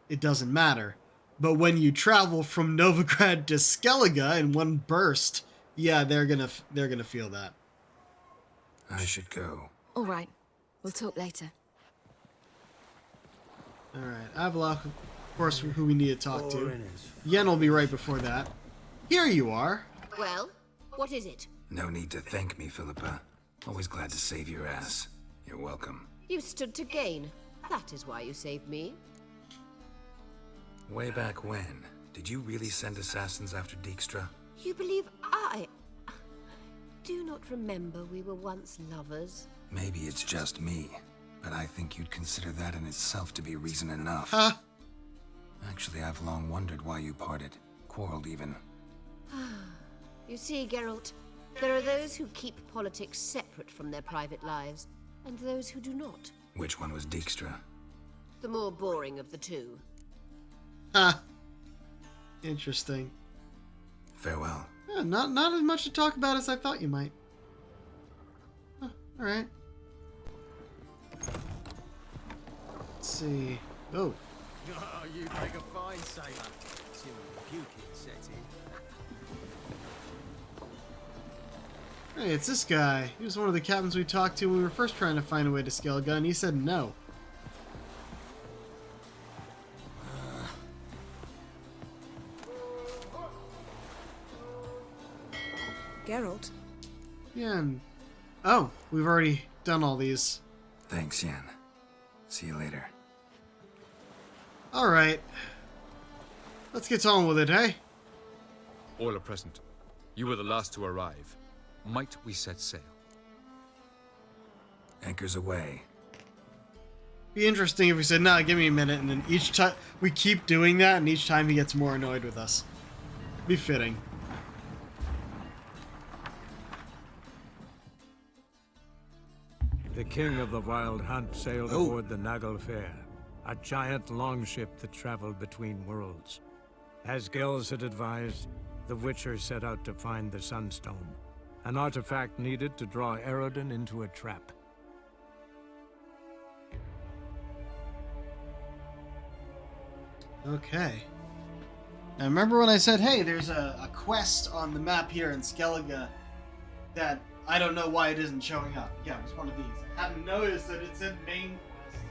it doesn't matter. But when you travel from Novigrad to Skellige in one burst, yeah, they're gonna feel that. I should go. All right. We'll talk later. All right, Avalok, of course, who we need to talk to. Yen will be right before that. Here you are. Well, what is it? No need to thank me, Philippa. Always glad to save your ass. You're welcome. You stood to gain. That is why you saved me. Way back when, did you really send assassins after Dijkstra? You believe I do not remember we were once lovers? Maybe it's just me, but I think you'd consider that in itself to be reason enough. Huh? Actually, I've long wondered why you parted. Quarreled even. You see, Geralt, there are those who keep politics separate from their private lives, and those who do not. Which one was Dijkstra? The more boring of the two. Huh. Interesting. Farewell. Yeah, not as much to talk about as I thought you might. Huh, all right. Let's see. Oh. Oh, you make a fine sailor. Till puking set in. Hey, it's this guy. He was one of the captains we talked to when we were first trying to find a way to Skellige, and he said no. Geralt? Yeah, and... Oh, we've already done all these. Thanks, Yen. See you later. Alright. Let's get on with it, eh? All are present. You were the last to arrive. Might we set sail? Anchors away. Be interesting if we said, nah, give me a minute, and then each time we keep doing that, and each time he gets more annoyed with us. Be fitting. The king of the Wild Hunt sailed aboard the Naglfar, a giant longship that traveled between worlds. As Gels had advised, the Witcher set out to find the Sunstone, an artifact needed to draw Eredin into a trap. Okay. Now remember when I said, hey, there's a quest on the map here in Skellige that I don't know why it isn't showing up. Yeah, it was one of these. I hadn't noticed that it's in main quest.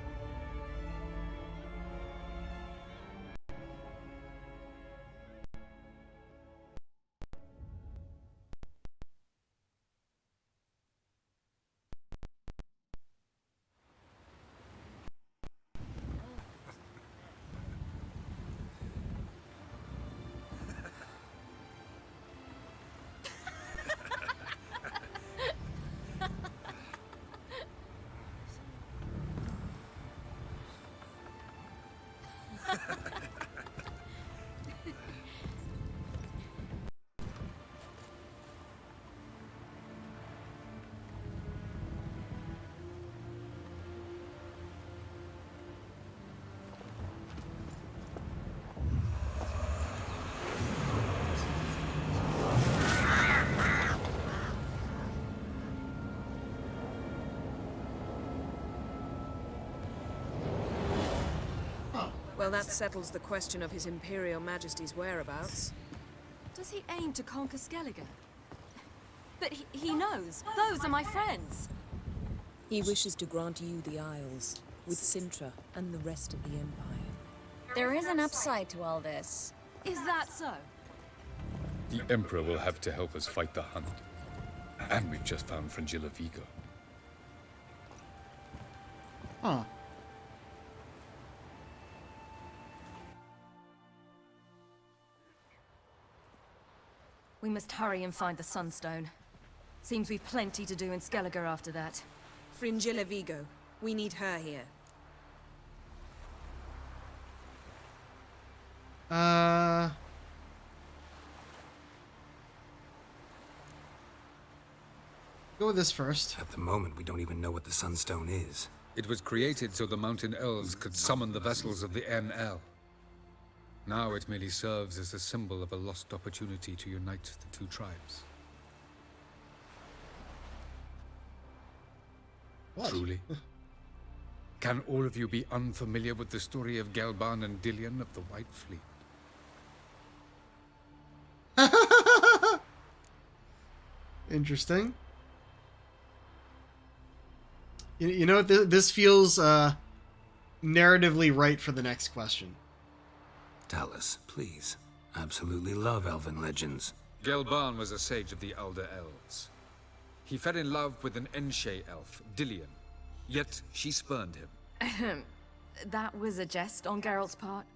Well, that settles the question of His Imperial Majesty's whereabouts. Does he aim to conquer Skellige? But he knows. Those are my friends. He wishes to grant you the Isles, with Sintra and the rest of the Empire. There is an upside to all this. Is that so? The Emperor will have to help us fight the Hunt. And we've just found Fringilla Vigo. Huh. We must hurry and find the Sunstone. Seems we've plenty to do in Skellige after that. Fringilla Vigo. We need her here. Go with this first. At the moment, we don't even know what the Sunstone is. It was created so the Mountain Elves could summon the vessels of the NL. Now it merely serves as a symbol of a lost opportunity to unite the two tribes. What? Truly? Can all of you be unfamiliar with the story of Gelban and Dillion of the White Fleet? Interesting. You know, this feels narratively right for the next question. Tell us, please. Absolutely love elven legends. Gelban was a sage of the Elder Elves. He fell in love with an Enshe elf, Dillion. Yet she spurned him. That was a jest on Geralt's part?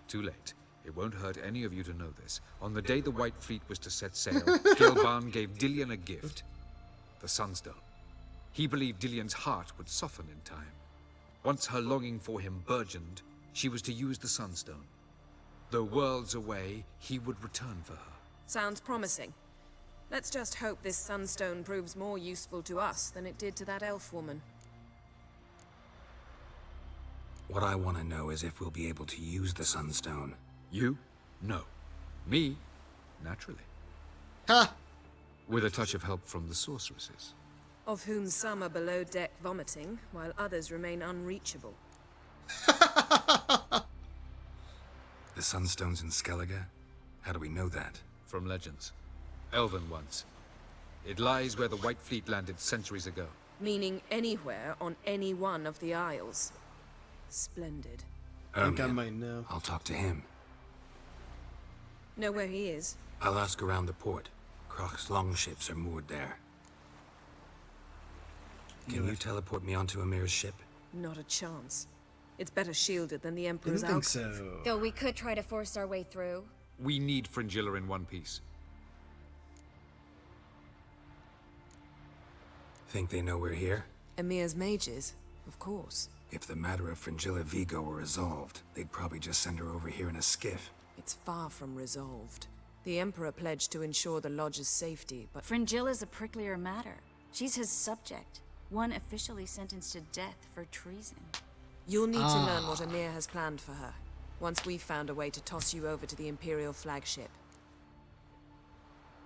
Too late. It won't hurt any of you to know this. On the day the White Fleet was to set sail, Gelban gave Dillion a gift. The Sunstone. He believed Dillion's heart would soften in time. Once her longing for him burgeoned, she was to use the Sunstone. Though worlds away, he would return for her. Sounds promising. Let's just hope this Sunstone proves more useful to us than it did to that elf woman. What I want to know is if we'll be able to use the Sunstone. You? No. Me? Naturally. Ha! With a touch of help from the sorceresses. Of whom some are below deck vomiting, while others remain unreachable. The Sunstone's in Skellige? How do we know that? From legends. Elven ones. It lies where the White Fleet landed centuries ago. Meaning anywhere on any one of the Isles. Splendid. I think I might know. I'll talk to him. Know where he is? I'll ask around the port. Croc's longships are moored there. Can you teleport me onto Amir's ship? Not a chance. It's better shielded than the Emperor's Didn't think so. Though we could try to force our way through. We need Fringilla in one piece. Think they know we're here? Emir's mages, of course. If the matter of Fringilla Vigo were resolved, they'd probably just send her over here in a skiff. It's far from resolved. The Emperor pledged to ensure the Lodge's safety, but... Fringilla's a pricklier matter. She's his subject, one officially sentenced to death for treason. You'll need to learn what Emir has planned for her, once we've found a way to toss you over to the Imperial flagship.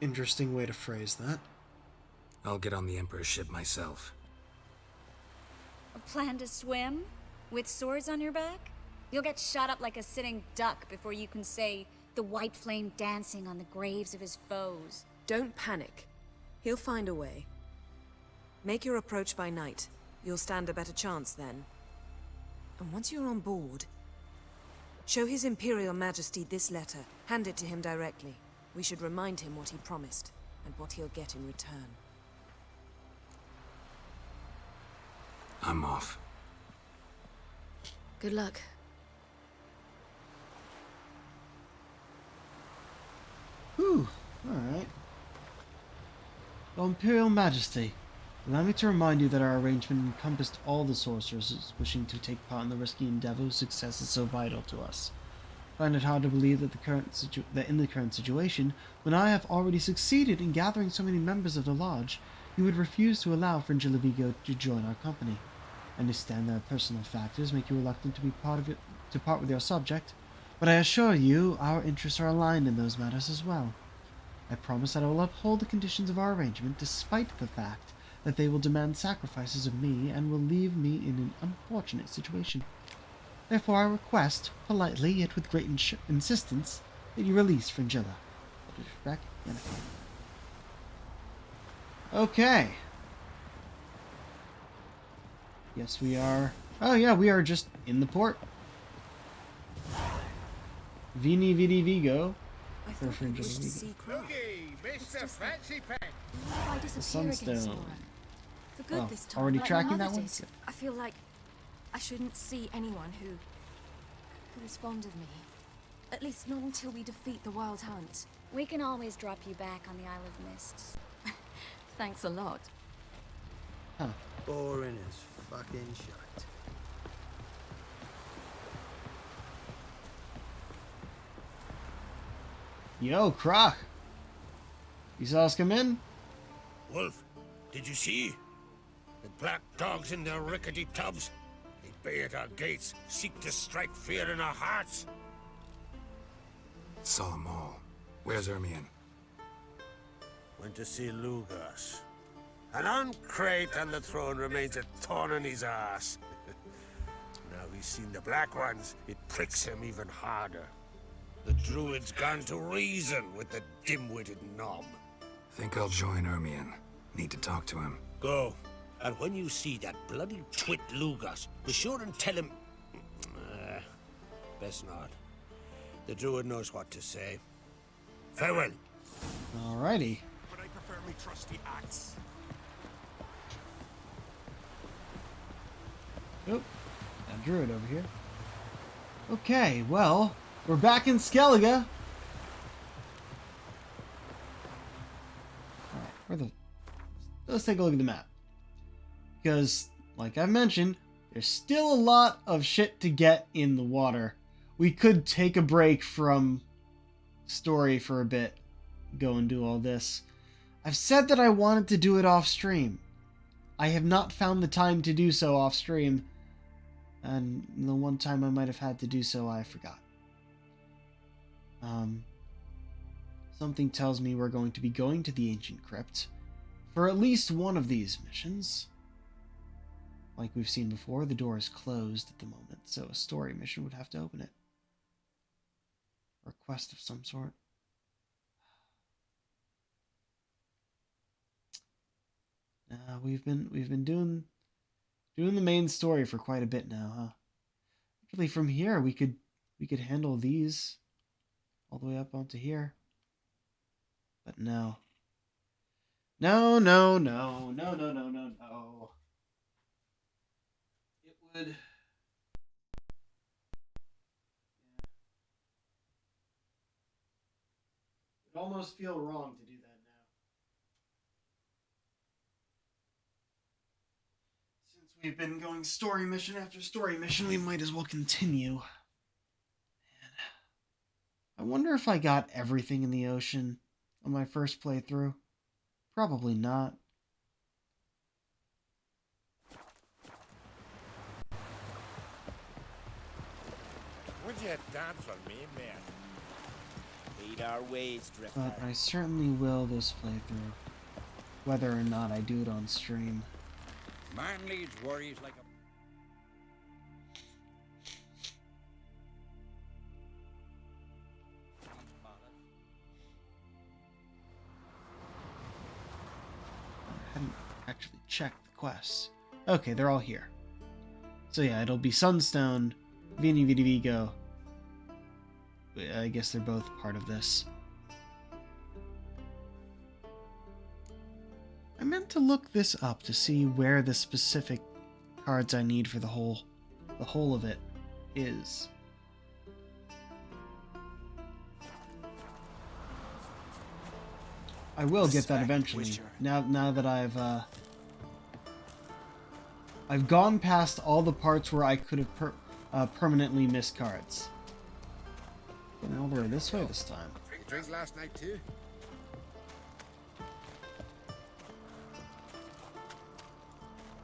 Interesting way to phrase that. I'll get on the Emperor's ship myself. A plan to swim? With swords on your back? You'll get shot up like a sitting duck before you can say the white flame dancing on the graves of his foes. Don't panic. He'll find a way. Make your approach by night. You'll stand a better chance then. And once you're on board, show His Imperial Majesty this letter. Hand it to him directly. We should remind him what he promised, and what he'll get in return. I'm off. Good luck. Whew, alright. Your Imperial Majesty, Allow me to remind you that our arrangement encompassed all the sorcerers wishing to take part in the risky endeavor whose success is so vital to us. I find it hard to believe that in the current situation, when I have already succeeded in gathering so many members of the Lodge, you would refuse to allow Fringilla to join our company. I understand that personal factors make you reluctant to part with your subject, but I assure you our interests are aligned in those matters as well. I promise that I will uphold the conditions of our arrangement despite the fact that they will demand sacrifices of me and will leave me in an unfortunate situation. Therefore I request, politely yet with great insistence, that you release Fringilla. With respect, Yennefer. Okay. Yes, we are... Oh yeah, we are just in the port. Vini Vidi Vigo. For Fringilla Vigo. Looky, Mr. Fancy Pants. If I disappear again Sunstone. tomorrow, for good Oh, this time, already like tracking my that mother one? did, I feel like I shouldn't see anyone who is fond of me. At least not until we defeat the Wild Hunt. We can always drop you back on the Isle of Mists. Thanks a lot. Huh. Boring as fucking shite. Yo, Croc. You saw us come in? Wolf, did you see? The black dogs in their rickety tubs. They bay at our gates, seek to strike fear in our hearts. Saw them all. Where's Ermion? Went to see Lugas. An uncrate on the throne remains a thorn in his ass. Now he's seen the Black Ones, it pricks him even harder. The Druid's gone to reason with the dim-witted knob. Think I'll join Ermion. Need to talk to him. Go. And when you see that bloody twit Lugas, be sure and tell him... best not. The Druid knows what to say. Farewell. Alrighty. But I prefer me trusty axe. Oh, a druid over here. Okay, well, we're back in Skellige. Alright, let's take a look at the map. Because, like I mentioned, there's still a lot of shit to get in the water. We could take a break from story for a bit, go and do all this. I've said that I wanted to do it off stream. I have not found the time to do so off stream, and the one time I might have had to do so, I forgot. Something tells me we're going to be going to the Ancient Crypt for at least one of these missions. Like we've seen before, the door is closed at the moment, so a story mission would have to open it. Or a quest of some sort. We've been doing the main story for quite a bit now, huh? Actually, from here we could handle these all the way up onto here. But no. No. It would... It would almost feel wrong to do that now. Since we've been going story mission after story mission, we might as well continue. Man. I wonder if I got everything in the ocean on my first playthrough. Probably not. Would you dance with me, man? Lead our ways, Drifter. But I certainly will this playthrough. Whether or not I do it on stream. Man leads warriors like a... I hadn't actually checked the quests. Okay, they're all here. So yeah, it'll be Sunstone, Vini Vidi Vigo. I guess they're both part of this. I meant to look this up to see where the specific cards I need for the whole of it is. I will get that eventually. Now that I've I've gone past all the parts where I could have permanently missed cards. Getting all the way this way this time. You drink last night too?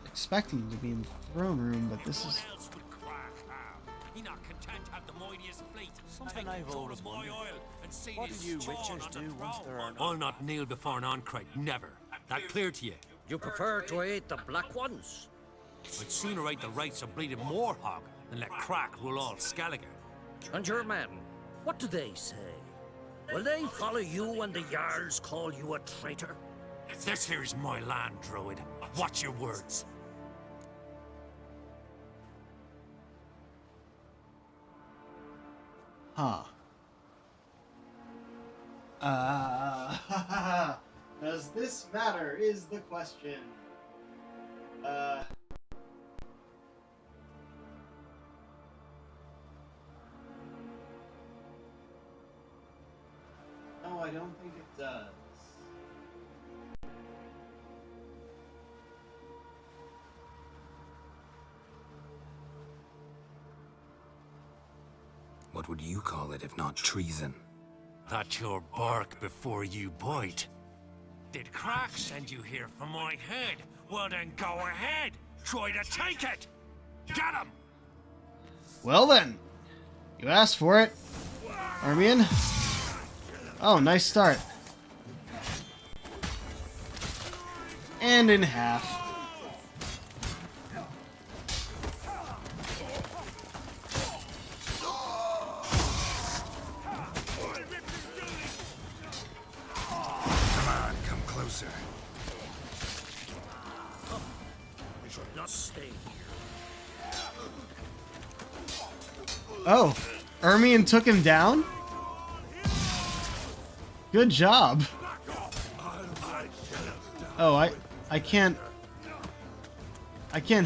Expecting to be in the throne room, but this is... He not content to have the mightiest fleet. Something I've always wondered. What do you witchers do once there are I'll not kneel before an Ancrite, never. That clear to you? You prefer to eat the black ones? I'd sooner eat the rights of bleeding Moorhog than let Crack rule all Skellige. And your men, what do they say? Will they follow you when the Jarls call you a traitor? This here's my land, Druid. Watch your words. Huh. Does this matter is the question. No, I don't think it does. What would you call it if not treason? That's your bark before you bite. Did Crack send you here for my head? Well then go ahead. Try to take it. Get him! Well then, you asked for it, Armian. Oh, nice start. And in half. Come on, come closer. We should not stay here. Oh, Ermion took him down? Good job. Oh, I can't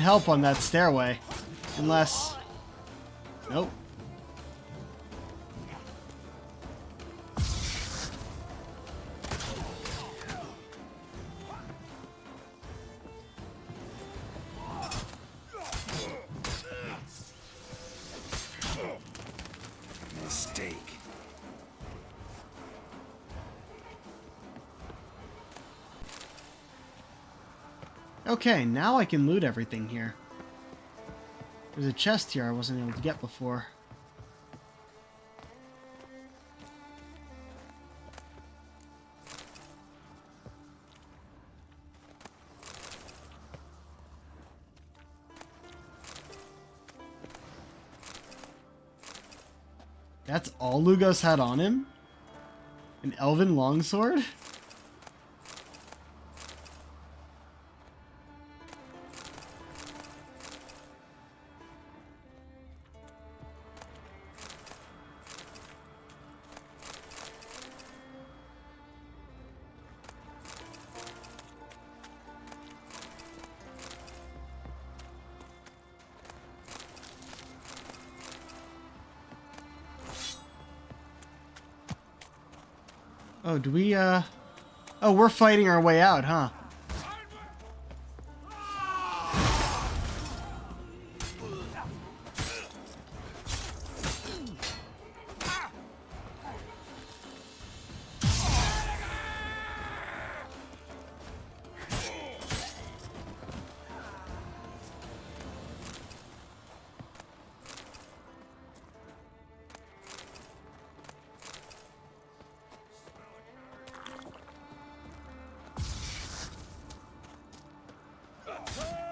help on that stairway. Unless... Nope. Mistake. Okay, now I can loot everything here. There's a chest here I wasn't able to get before. That's all Lugos had on him? An elven longsword? Oh, do we, Oh, we're fighting our way out, huh?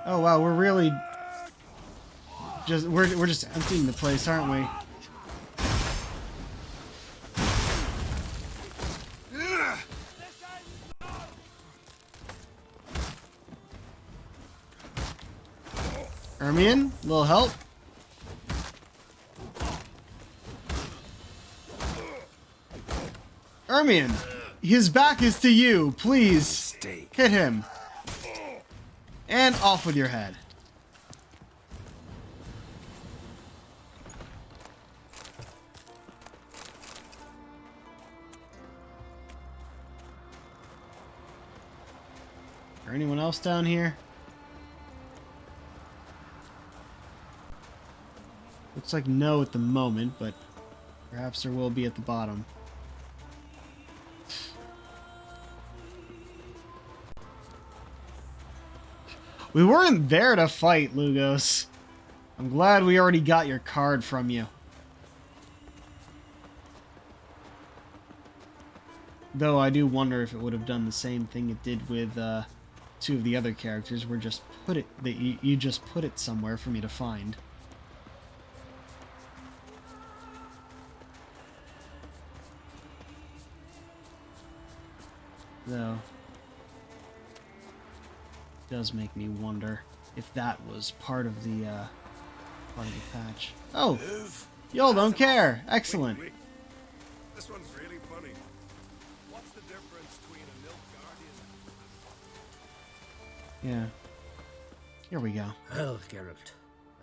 Oh wow, we're really just we're just emptying the place, aren't we? Ermion, a little help? Ermion, his back is to you. Please hit him. And off with your head. Is there anyone else down here? Looks like no at the moment, but perhaps there will be at the bottom. We weren't there to fight, Lugos. I'm glad we already got your card from you. Though I do wonder if it would have done the same thing it did with two of the other characters, where just put it that you just put it somewhere for me to find. Though, it does make me wonder if that was part of the patch. Oh, y'all don't care. Excellent. This one's really funny. What's the difference between a milk guardian? Yeah. Here we go. Well, Geralt,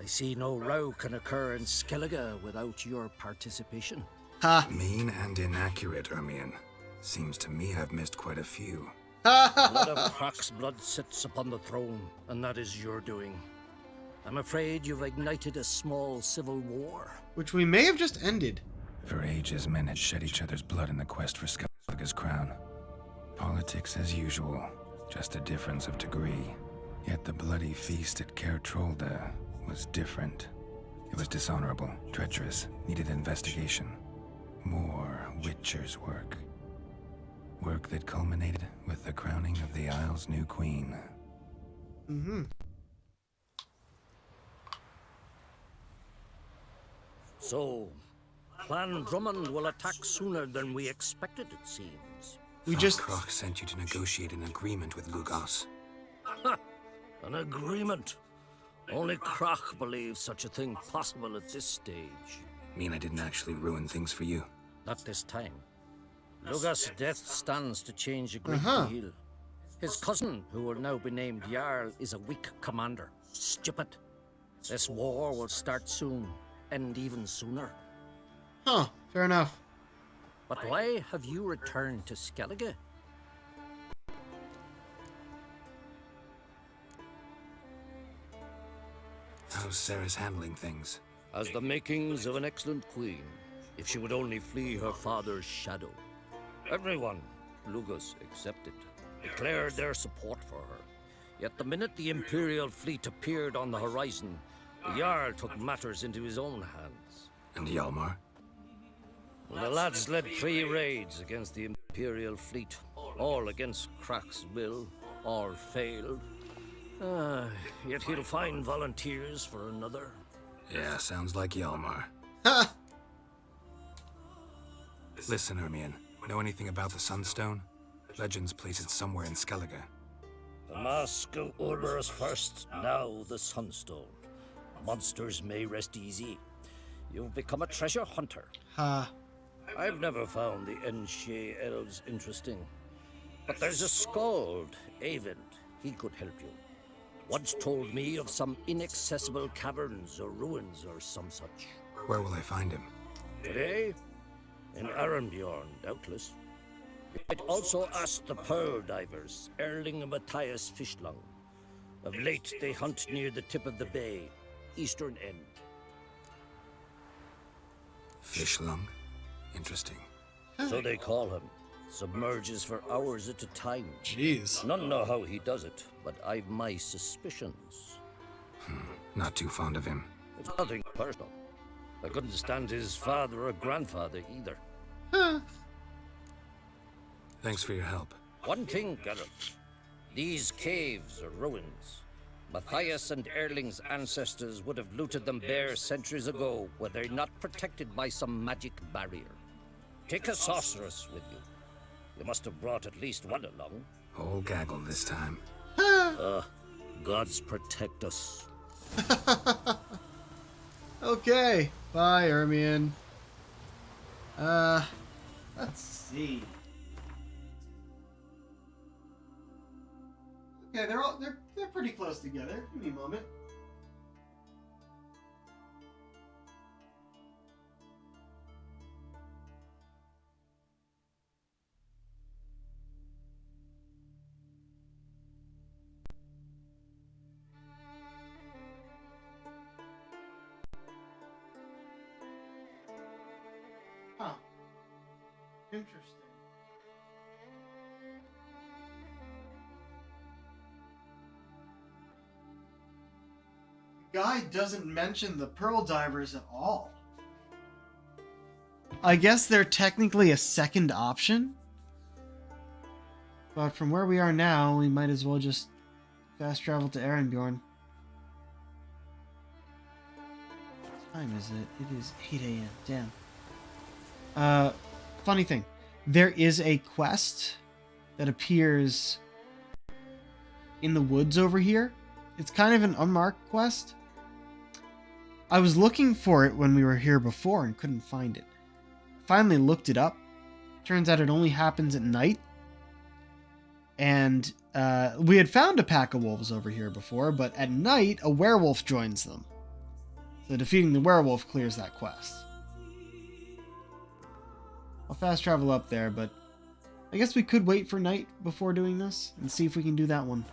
I see no row can occur in Skellige without your participation. Ha! Mean and inaccurate, Ermion. Seems to me I've missed quite a few. Blood of Crach's blood sits upon the throne, and that is your doing. I'm afraid you've ignited a small civil war. Which we may have just ended. For ages, men had shed each other's blood in the quest for Skellige's crown. Politics as usual, just a difference of degree. Yet the bloody feast at Caer Trolda was different. It was dishonorable, treacherous, needed investigation. More Witcher's work. Work that culminated with the crowning of the Isle's new queen. Mm-hmm. So, Clan Drummond will attack sooner than we expected, it seems. Crach sent you to negotiate an agreement with Lugos. Ha! An agreement. Only Crach believes such a thing possible at this stage. Mean I didn't actually ruin things for you? Not this time. Lugos' death stands to change a great deal. His cousin, who will now be named Jarl, is a weak commander. Stupid. This war will start soon, end even sooner. Huh, fair enough. But why have you returned to Skellige? How's Sarah's handling things? Has the makings of an excellent queen, if she would only flee her father's shadow. Everyone, Lugos excepted, declared their support for her. Yet the minute the Imperial fleet appeared on the horizon, the Jarl took matters into his own hands. And Hjalmar? The lads led 3 raids against the Imperial fleet, all against Crach's will, all failed. Yet he'll find volunteers for another. Yeah, sounds like Hjalmar. Listen, Ermion. Know anything about the Sunstone? Legends place it somewhere in Skellige. The mask of Urberus first, now the Sunstone. Monsters may rest easy. You've become a treasure hunter. I've never found the Enshe elves interesting. But there's a skald, Eyvind. He could help you. Once told me of some inaccessible caverns or ruins or some such. Where will I find him? Today? In Arenbjorn, doubtless. It also asked the pearl divers, Erling and Matthias Fishlung. Of late, they hunt near the tip of the bay, eastern end. Fishlung? Interesting. So they call him. Submerges for hours at a time. Jeez. None know how he does it, but I've my suspicions. Not too fond of him. It's nothing personal. I couldn't stand his father or grandfather either. Thanks for your help. One thing, Geralt. These caves are ruins. Matthias and Erling's ancestors would have looted them bare centuries ago were they not protected by some magic barrier. Take a sorceress with you. You must have brought at least one along. Whole gaggle this time. Gods protect us. Okay. Bye, Ermion. Let's see. Okay, they're pretty close together. Give me a moment. Interesting. The guide doesn't mention the pearl divers at all. I guess they're technically a second option. But from where we are now, we might as well just fast travel to Erenbjorn. What time is it? It is 8 a.m. Damn. Funny thing. There is a quest that appears in the woods over here. It's kind of an unmarked quest. I was looking for it when we were here before and couldn't find it. Finally looked it up. Turns out it only happens at night. And we had found a pack of wolves over here before, but at night, a werewolf joins them. So defeating the werewolf clears that quest. I'll fast travel up there, but I guess we could wait for night before doing this and see if we can do that one.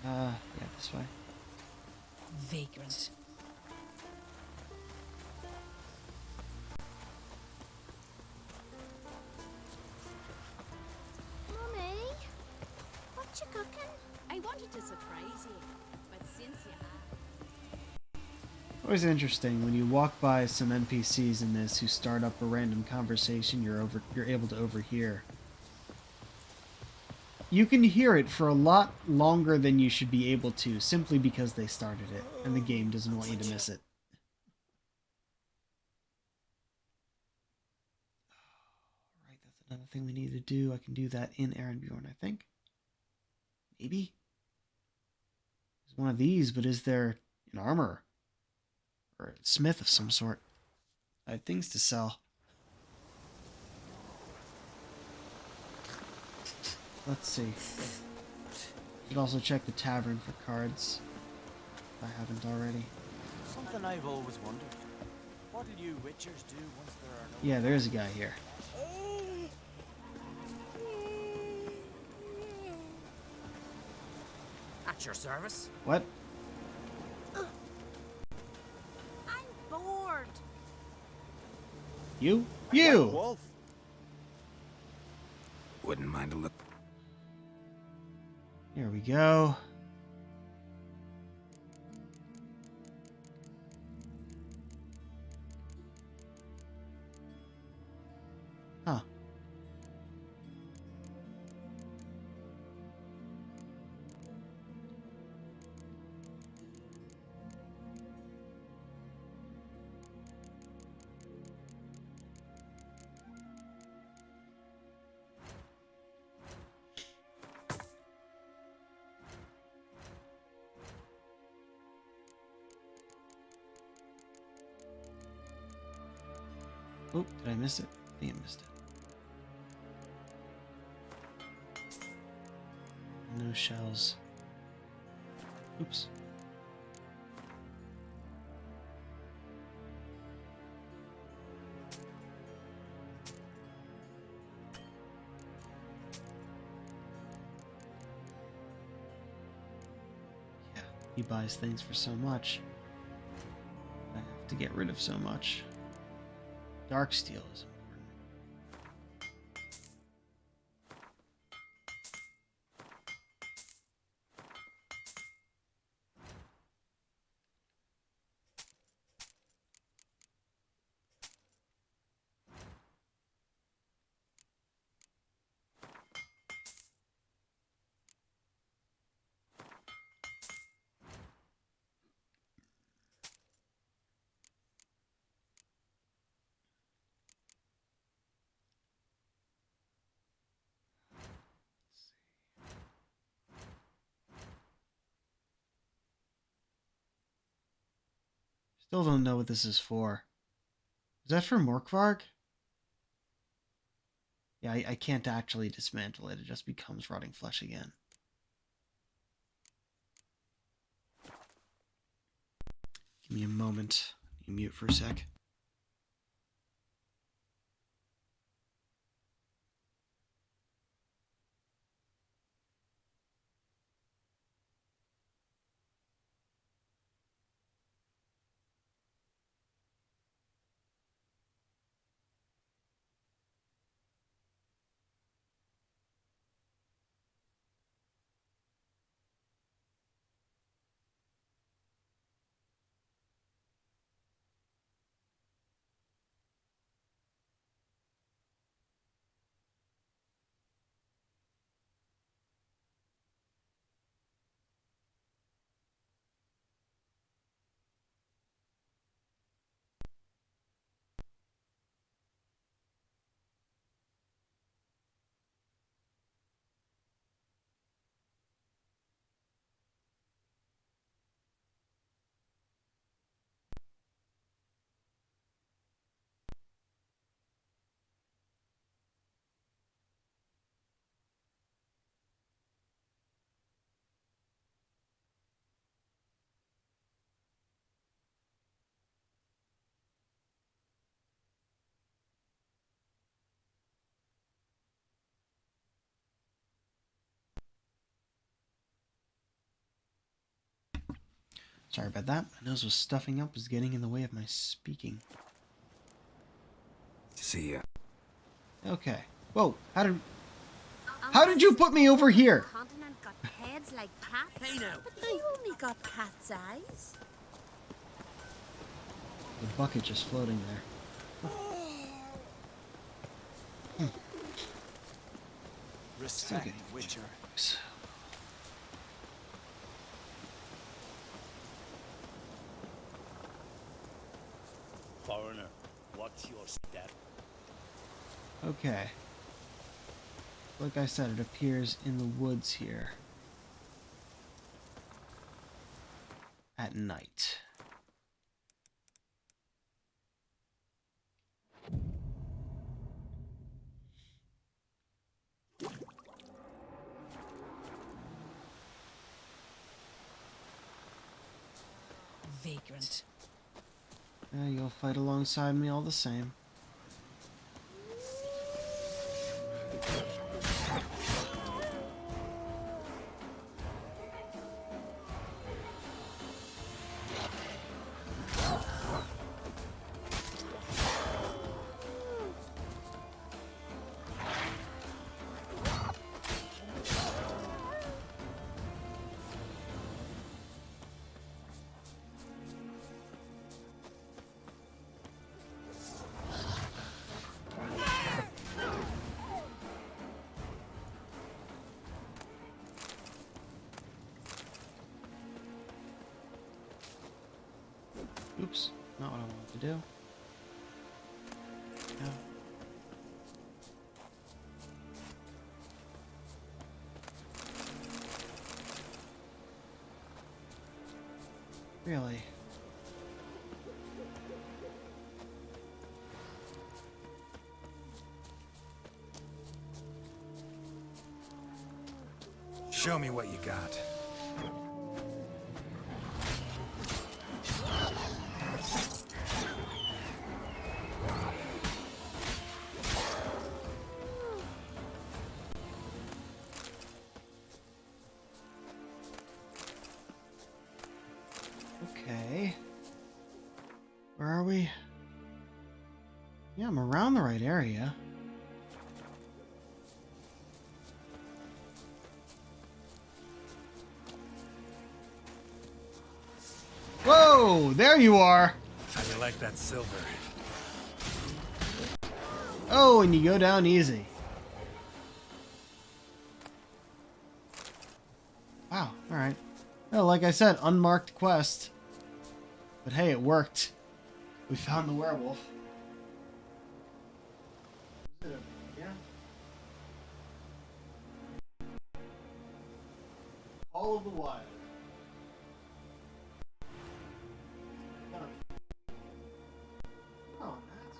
Yeah, this way. Vagrant. Mummy, what you cooking? I wanted to surprise you, but since you have... Always interesting when you walk by some NPCs in this who start up a random conversation you're able to overhear. You can hear it for a lot longer than you should be able to, simply because they started it, and the game doesn't want you to miss it. Alright, that's another thing we need to do. I can do that in Erenbjorn, I think. Maybe? There's one of these, but is there an armor? Or a smith of some sort? I have things to sell. Let's see. Should also check the tavern for cards, if I haven't already. Something I've always wondered. What do you witchers do once there are no... Yeah, there is a guy here. At your service? What? I'm bored. You? You! Wolf. Wouldn't mind a look. Here we go. Huh. Oh, did I miss it? I think I missed it. No shells. Oops. Yeah, he buys things for so much. I have to get rid of so much. Dark steel is important. Still don't know what this is for. Is that for Morkvarg? Yeah, I can't actually dismantle it. It just becomes rotting flesh again. Give me a moment. You mute for a sec. Sorry about that. My nose was stuffing up, was getting in the way of my speaking. See ya. Okay. Whoa, how did you put me over here? Continent got heads like cats. Hey now. But they only got cat's eyes. The bucket just floating there. Respect, Witcher. Foreigner, what's your step? Okay. Like I said, it appears in the woods here. At night. Vagrant. Yeah, you'll fight alongside me all the same. Oops, not what I wanted to do. No. Really? Show me what you got. Okay. Where are we? Yeah, I'm around the right area. Whoa! There you are! How do you like that silver? Oh, and you go down easy. Wow, alright. Well, like I said, unmarked quest. But hey, it worked. We found the werewolf. Yeah. Call of the Wild. Oh, that's...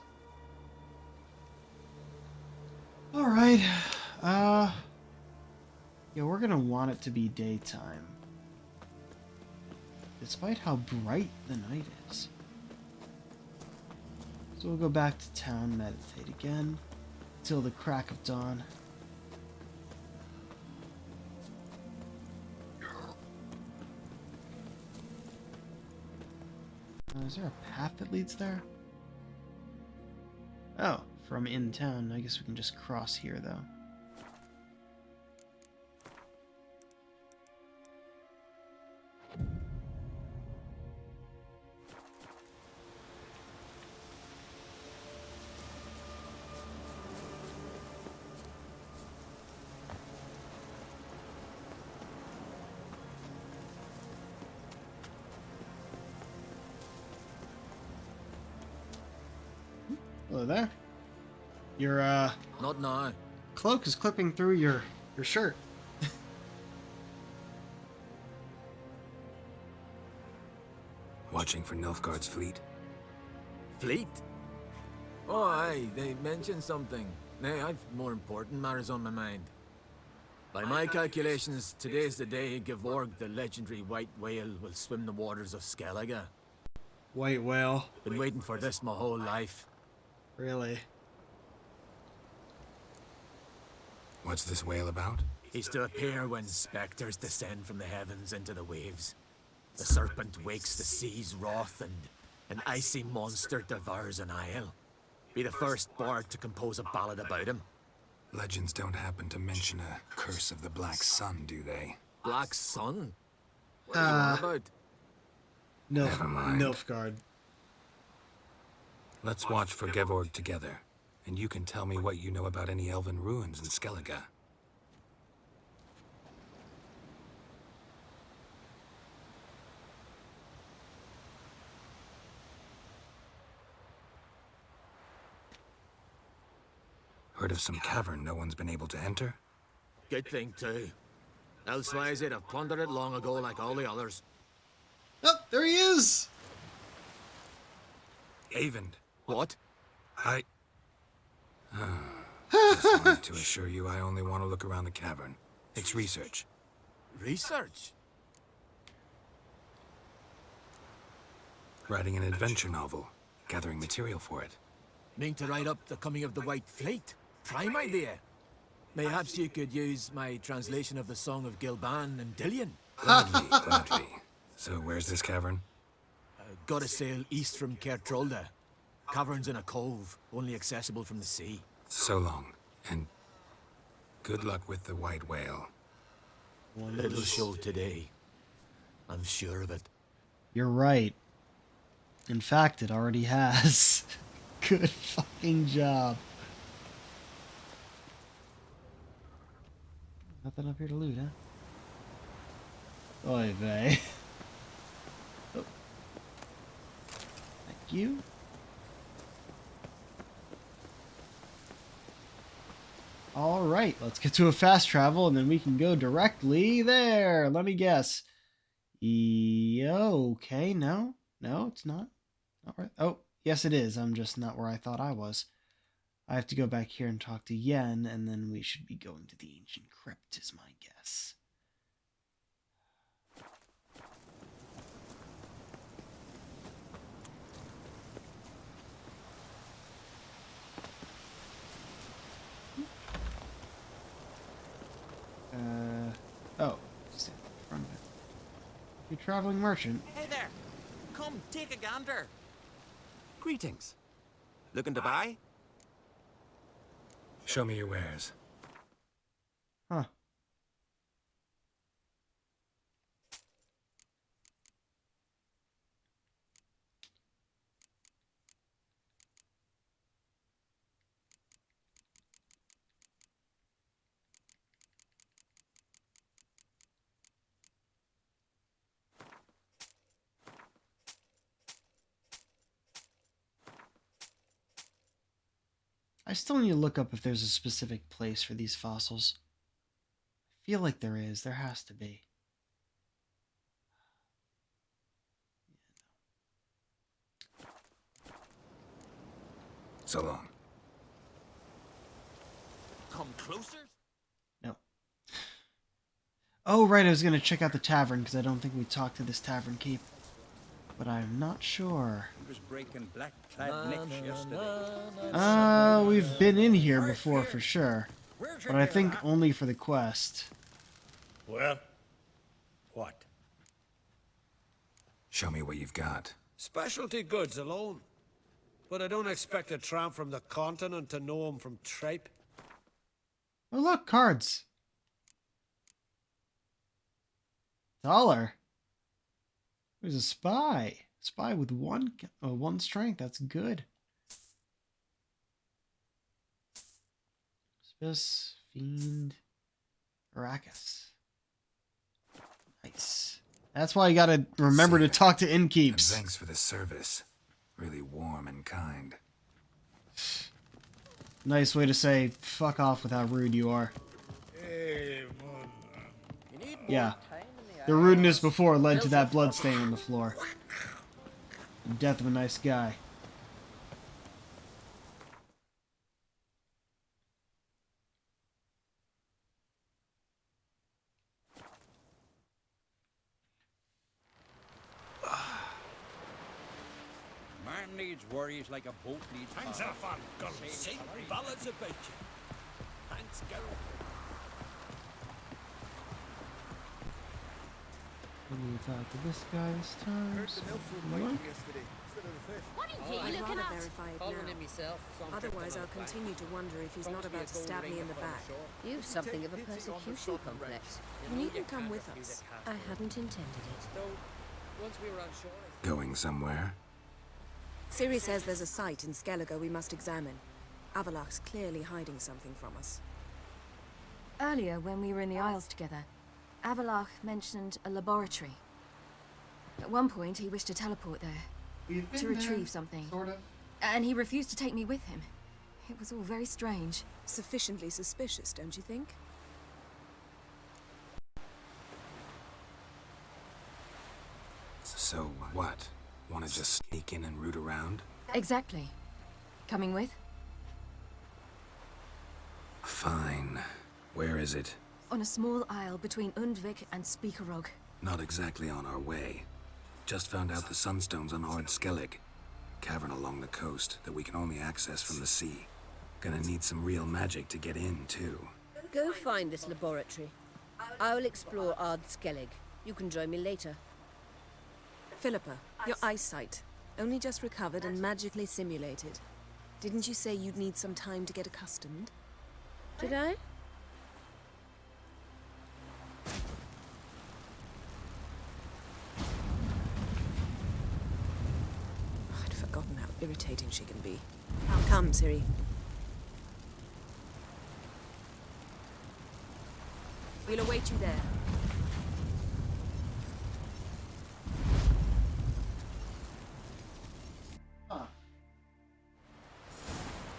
Alright. Yeah, we're gonna want it to be daytime. Despite how bright the night is. So we'll go back to town, meditate again, till the crack of dawn. Is there a path that leads there? Oh, from in town. I guess we can just cross here, though. Hello there. Your Not now. cloak is clipping through your shirt. Watching for Nilfgaard's fleet? Fleet? Oh, aye, they mentioned something. Nay, I've more important matters on my mind. By my calculations, today's the day Gevorg, the legendary white whale, will swim the waters of Skellige. White whale. Been waiting for this my whole life. Really? What's this whale about? He's to appear when specters descend from the heavens into the waves. The serpent wakes the sea's wrath, and an icy monster devours an isle. Be the first bard to compose a ballad about him. Legends don't happen to mention a curse of the Black Sun, do they? Black Sun? What are you on about? Never mind. Nilfgaard. Let's watch for Gevorg together, and you can tell me what you know about any elven ruins in Skellige. Heard of some cavern no one's been able to enter? Good thing, too. Elsewise, they'd have plundered it long ago like all the others. Oh, there he is! Avend. What? Just wanted to assure you I only want to look around the cavern. It's research. Research? Writing an adventure novel. Gathering material for it. Mean to write up the coming of the White Fleet? Prime idea. Mayhaps you could use my translation of the Song of Gilban and Dillion. Gladly, gladly. So where's this cavern? Gotta sail east from Kertrolda. Cavern's in a cove, only accessible from the sea. So long, and good luck with the white whale. Little show today. I'm sure of it. You're right. In fact, it already has. Good fucking job. Nothing up here to loot, huh? Oy vey. Oh. Thank you. Alright, let's get to a fast travel and then we can go directly there. Let me guess. Okay, no. No, it's not. Not right. Oh, yes it is. I'm just not where I thought I was. I have to go back here and talk to Yen, and then we should be going to the ancient crypt, is my guess. Oh, stand in front of it. You're a traveling merchant. Hey there! Come, take a gander! Greetings. Looking to buy? Show me your wares. Huh. I still need to look up if there's a specific place for these fossils. I feel like there is. There has to be. So long. Come closer? No. Oh, right. I was going to check out the tavern because I don't think we talked to this tavern keep. But I'm not sure. He was breaking black-clad necks yesterday. We've been in here before for sure. But I think only for the quest. Well, what? Show me what you've got. Specialty goods alone. But I don't expect a tramp from the continent to know him from tripe. Oh, look, cards. $1. There's a spy. Spy with one strength. That's good. Spis, Fiend, Arrakis. Nice. That's why you gotta remember to talk to innkeeps. And thanks for the service. Really warm and kind. Nice way to say fuck off with how rude you are. Yeah. The rudeness before led to that bloodstain on the floor. The death of a nice guy. Man needs worries like a boat needs Thanks power. a fun, girl. Sing ballads about you. Thanks, girl. Let me talk to this guy this time. What? I'd rather verify it now. Otherwise, I'll continue to wonder if he's not about to stab me in the back. You've something of a persecution complex. You needn't come with us. I hadn't intended it. Going somewhere? Ciri says there's a site in Skellige we must examine. Avalach's clearly hiding something from us. Earlier, when we were in the Isles together, Avalach mentioned a laboratory. At one point, he wished to teleport there, to retrieve something. Sort of. And he refused to take me with him. It was all very strange. Sufficiently suspicious, don't you think? So what? Want to just sneak in and root around? Exactly. Coming with? Fine. Where is it? On a small isle between Undvik and Speakerog. Not exactly on our way. Just found out the sunstone's on Ard Skellig. Cavern along the coast that we can only access from the sea. Gonna need some real magic to get in, too. Go find this laboratory. I will explore Ard Skellig. You can join me later. Philippa, your eyesight. Only just recovered and magically simulated. Didn't you say you'd need some time to get accustomed? Did I? I'd forgotten how irritating she can be. Come, Ciri. We'll await you there. Huh.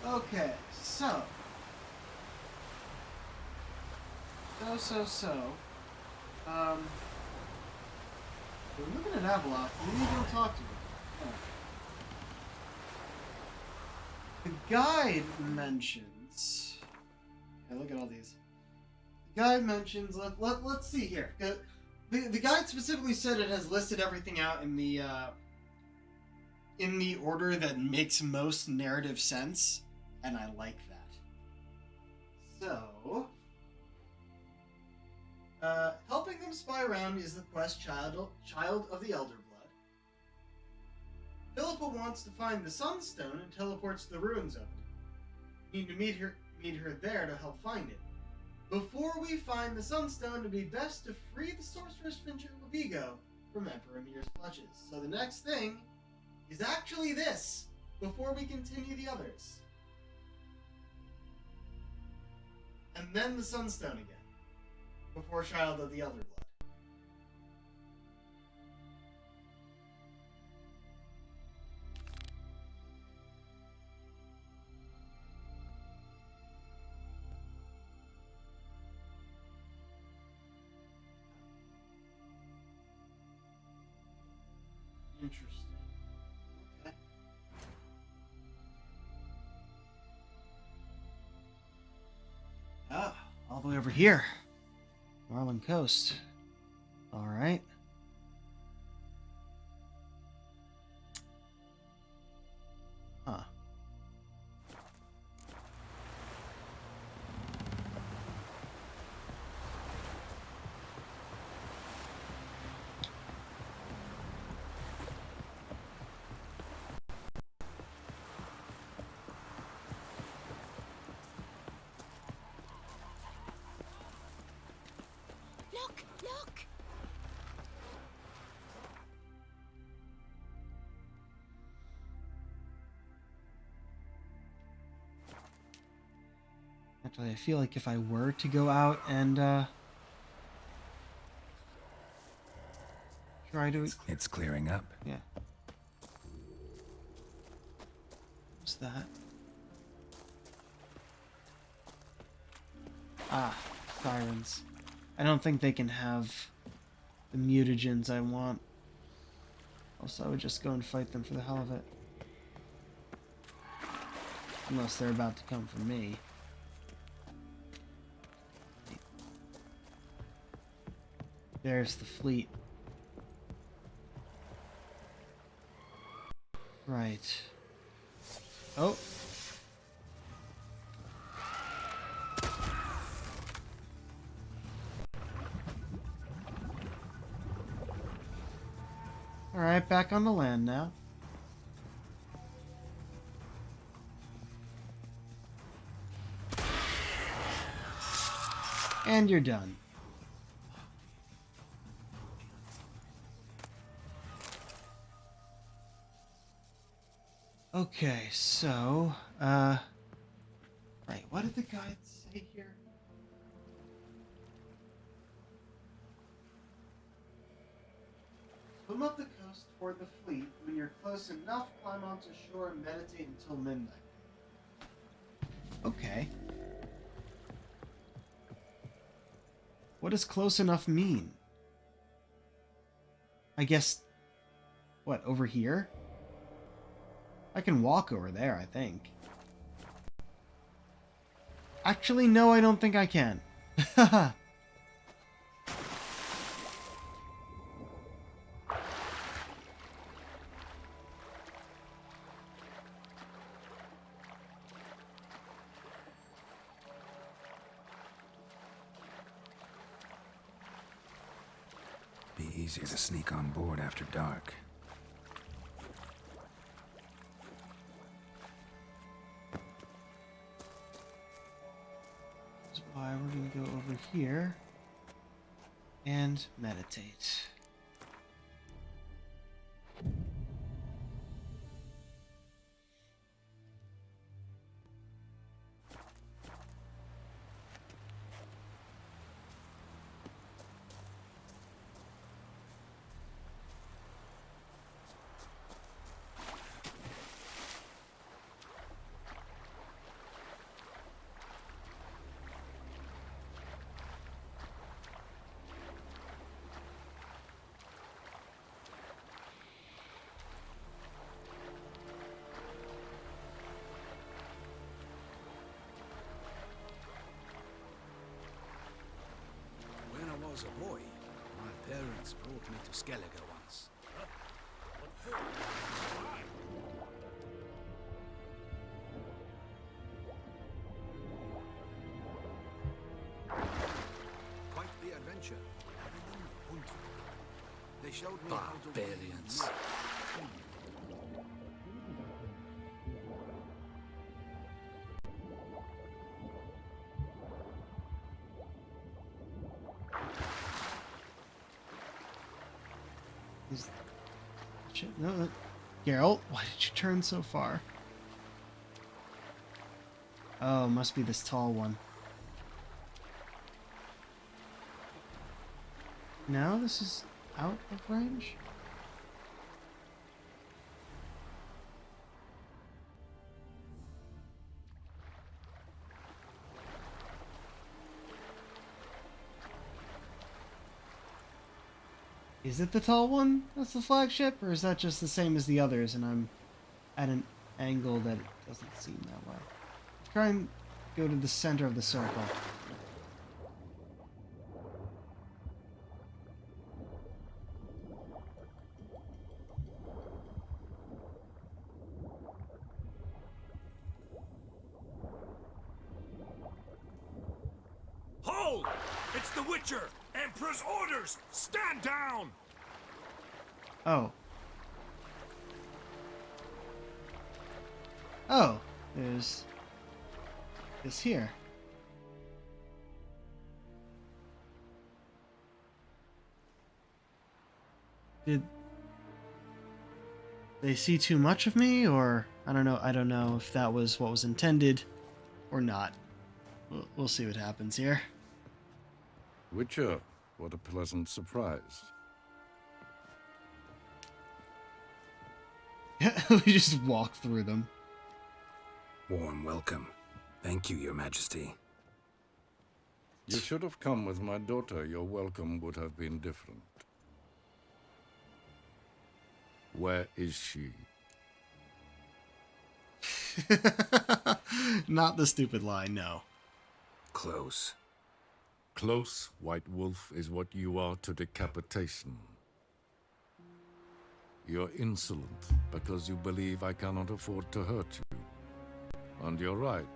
Okay, so. We're looking at Avalok. We need to go talk to him. The guide mentions. Okay, look at all these. The guide mentions. Let's see here. The guide specifically said it has listed everything out in the order that makes most narrative sense, and I like that. So, helping them spy around is the quest child of the Elder Blood. Philippa wants to find the Sunstone and teleports to the ruins of it. We need to meet her there to help find it. Before we find the Sunstone, it'd be best to free the sorceress Vigo from Emperor Mir's clutches. So the next thing is actually this, before we continue the others. And then the Sunstone again, before Child of the Elder Blood. Interesting. Okay. Ah, all the way over here. Marlin Coast. Alright. Huh. Look! Actually, I feel like if I were to go out and try to... It's clearing up. Yeah. What's that? Ah, sirens. I don't think they can have the mutagens I want. Also, I would just go and fight them for the hell of it. Unless they're about to come for me. There's the fleet. Right. Oh. Alright, back on the land now. And you're done. Okay, so, right, what did the guide say here? Swim up the coast toward the fleet. When you're close enough, climb onto shore and meditate until midnight. Okay. What does close enough mean? I guess... What, over here? I can walk over there, I think. Actually, no, I don't think I can. Haha. Be easier to sneak on board after dark. That's why we're gonna go over here and meditate. When I was a boy, my parents brought me to Skellige once. Quite the adventure. They showed me Barbarians. No, Geralt, why did you turn so far? Oh, must be this tall one. No, this is out of range? Is it the tall one that's the flagship, or is that just the same as the others and I'm at an angle that it doesn't seem that way? Try and go to the center of the circle. Hold! It's the Witcher! Emperor's orders! Stand down! Oh. Oh, there's this here. Did they see too much of me, or I don't know if that was what was intended or not. We'll see what happens here. Witcher, what a pleasant surprise. We just walk through them. Warm welcome. Thank you, Your Majesty. You should have come with my daughter. Your welcome would have been different. Where is she? Not the stupid lie, no. Close. Close, White Wolf, is what you are to decapitation. You're insolent because you believe I cannot afford to hurt you. And you're right.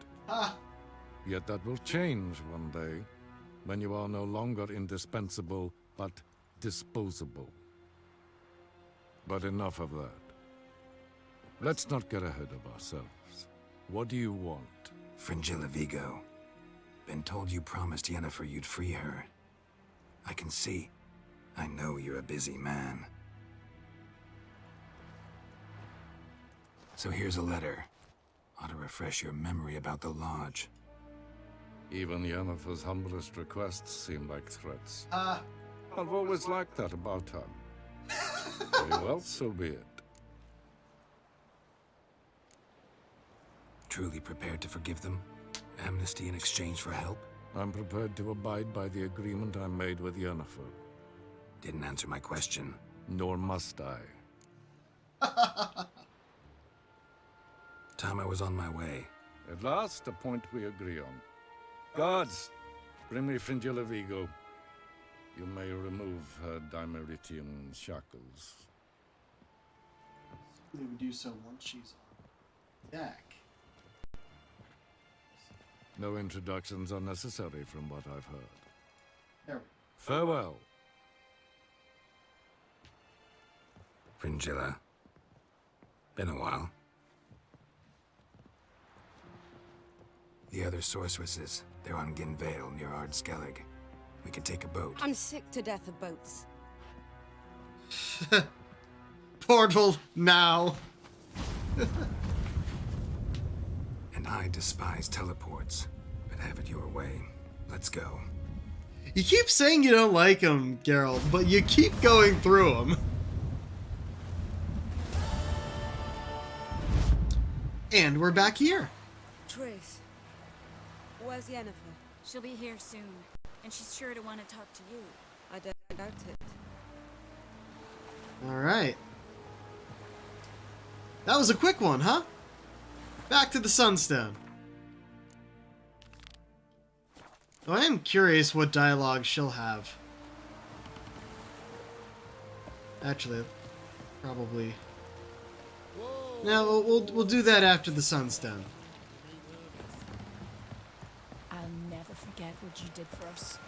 Yet that will change one day, when you are no longer indispensable, but disposable. But enough of that. Let's not get ahead of ourselves. What do you want? Fringilla Vigo. Been told you promised Yennefer you'd free her. I can see. I know you're a busy man. So here's a letter. Ought to refresh your memory about the Lodge. Even Yennefer's humblest requests seem like threats. I've always liked that about her. Very well, so be it. Truly prepared to forgive them? Amnesty in exchange for help? I'm prepared to abide by the agreement I made with Yennefer. Didn't answer my question. Nor must I. Time I was on my way. At last, a point we agree on. Guards, bring me Fringilla Vigo. You may remove her Dimeritian shackles. We would do so once she's on deck. No introductions are necessary from what I've heard. There we go. Farewell. Fringilla. Been a while. The other sorceresses, they're on Ginvale near Ardskellig. We could take a boat. I'm sick to death of boats. Portal now. And I despise teleports, but have it your way. Let's go. You keep saying you don't like them, Geralt, but you keep going through them. And we're back here. Triss, where's Yennefer? She'll be here soon, and she's sure to want to talk to you. I don't doubt it. Alright. That was a quick one, huh? Back to the Sunstone. Oh, I am curious what dialogue she'll have. Actually, probably. No, we'll do that after the Sunstone. I'll never forget what you did for us.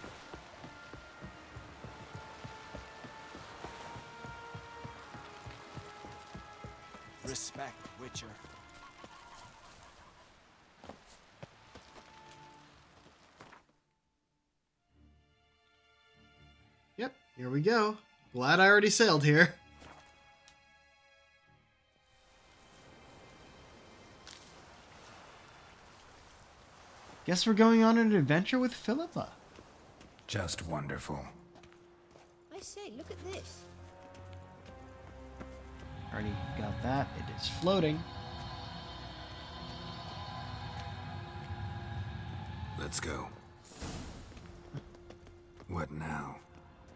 Respect, Witcher. Yep, here we go. Glad I already sailed here. Guess we're going on an adventure with Philippa. Just wonderful. I say, look at this. Already got that. It is floating. Let's go. What now?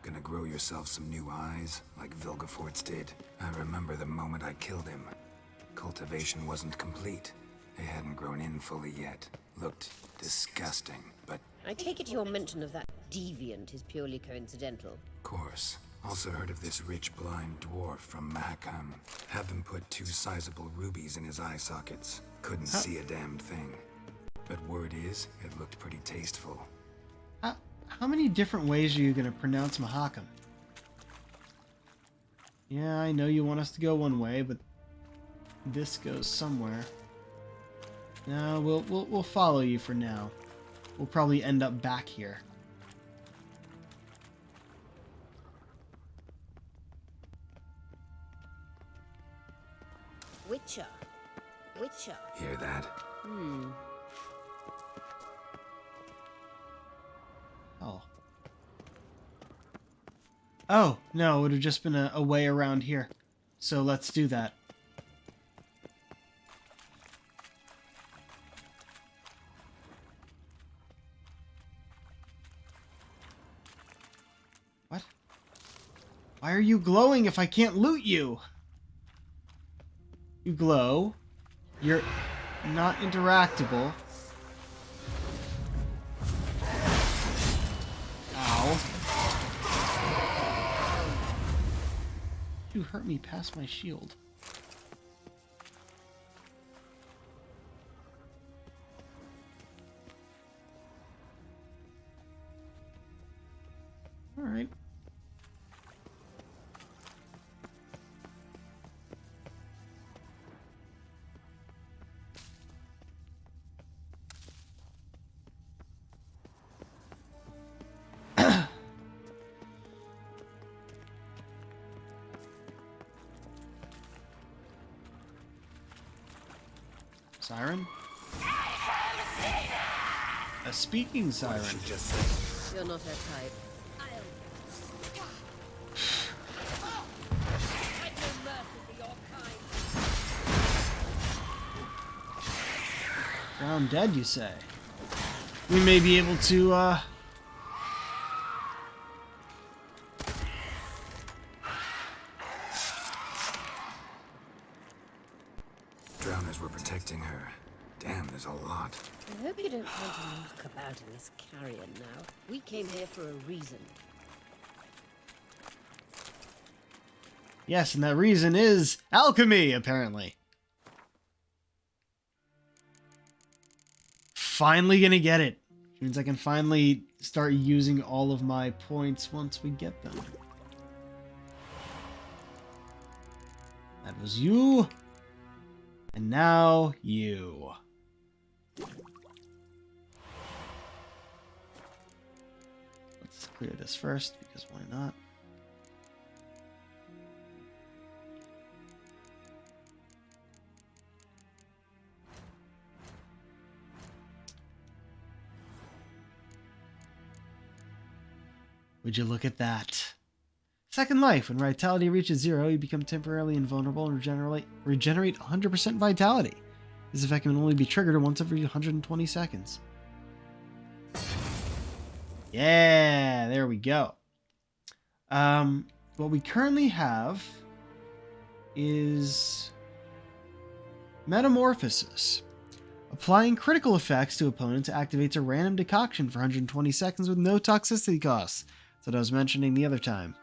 Gonna grow yourself some new eyes, like Vilgefortz did? I remember the moment I killed him. Cultivation wasn't complete. They hadn't grown in fully yet. Looked disgusting, but... I take it your mention of that deviant is purely coincidental. Of course. Also heard of this rich blind dwarf from Mahakam. Had them put 2 sizable rubies in his eye sockets. Couldn't see a damned thing. But word is, it looked pretty tasteful. How many different ways are you going to pronounce Mahakam? Yeah, I know you want us to go one way, but this goes somewhere. No, we'll follow you for now. We'll probably end up back here. Witcher. Witcher. Hear that? Oh. Oh, no, it would have just been a way around here. So let's do that. What? Why are you glowing if I can't loot you? You glow. You're not interactable. Ow. You hurt me past my shield. Alright. Siren? A speaking siren. What did she just say? You're not her type. Drowned dead, you say? We may be able to, Drowners were protecting her. Damn, there's a lot. I hope you don't want to knock about in this carrion now. We came here for a reason. Yes, and that reason is alchemy, apparently. Finally gonna get it. Which means I can finally start using all of my points once we get them. That was you. And now you. Let's clear this first, because why not? Would you look at that? Second Life. When vitality reaches 0, you become temporarily invulnerable and regenerate 100% vitality. This effect can only be triggered once every 120 seconds. Yeah, there we go. What we currently have is Metamorphosis. Applying critical effects to opponents activates a random decoction for 120 seconds with no toxicity costs. That's what I was mentioning the other time.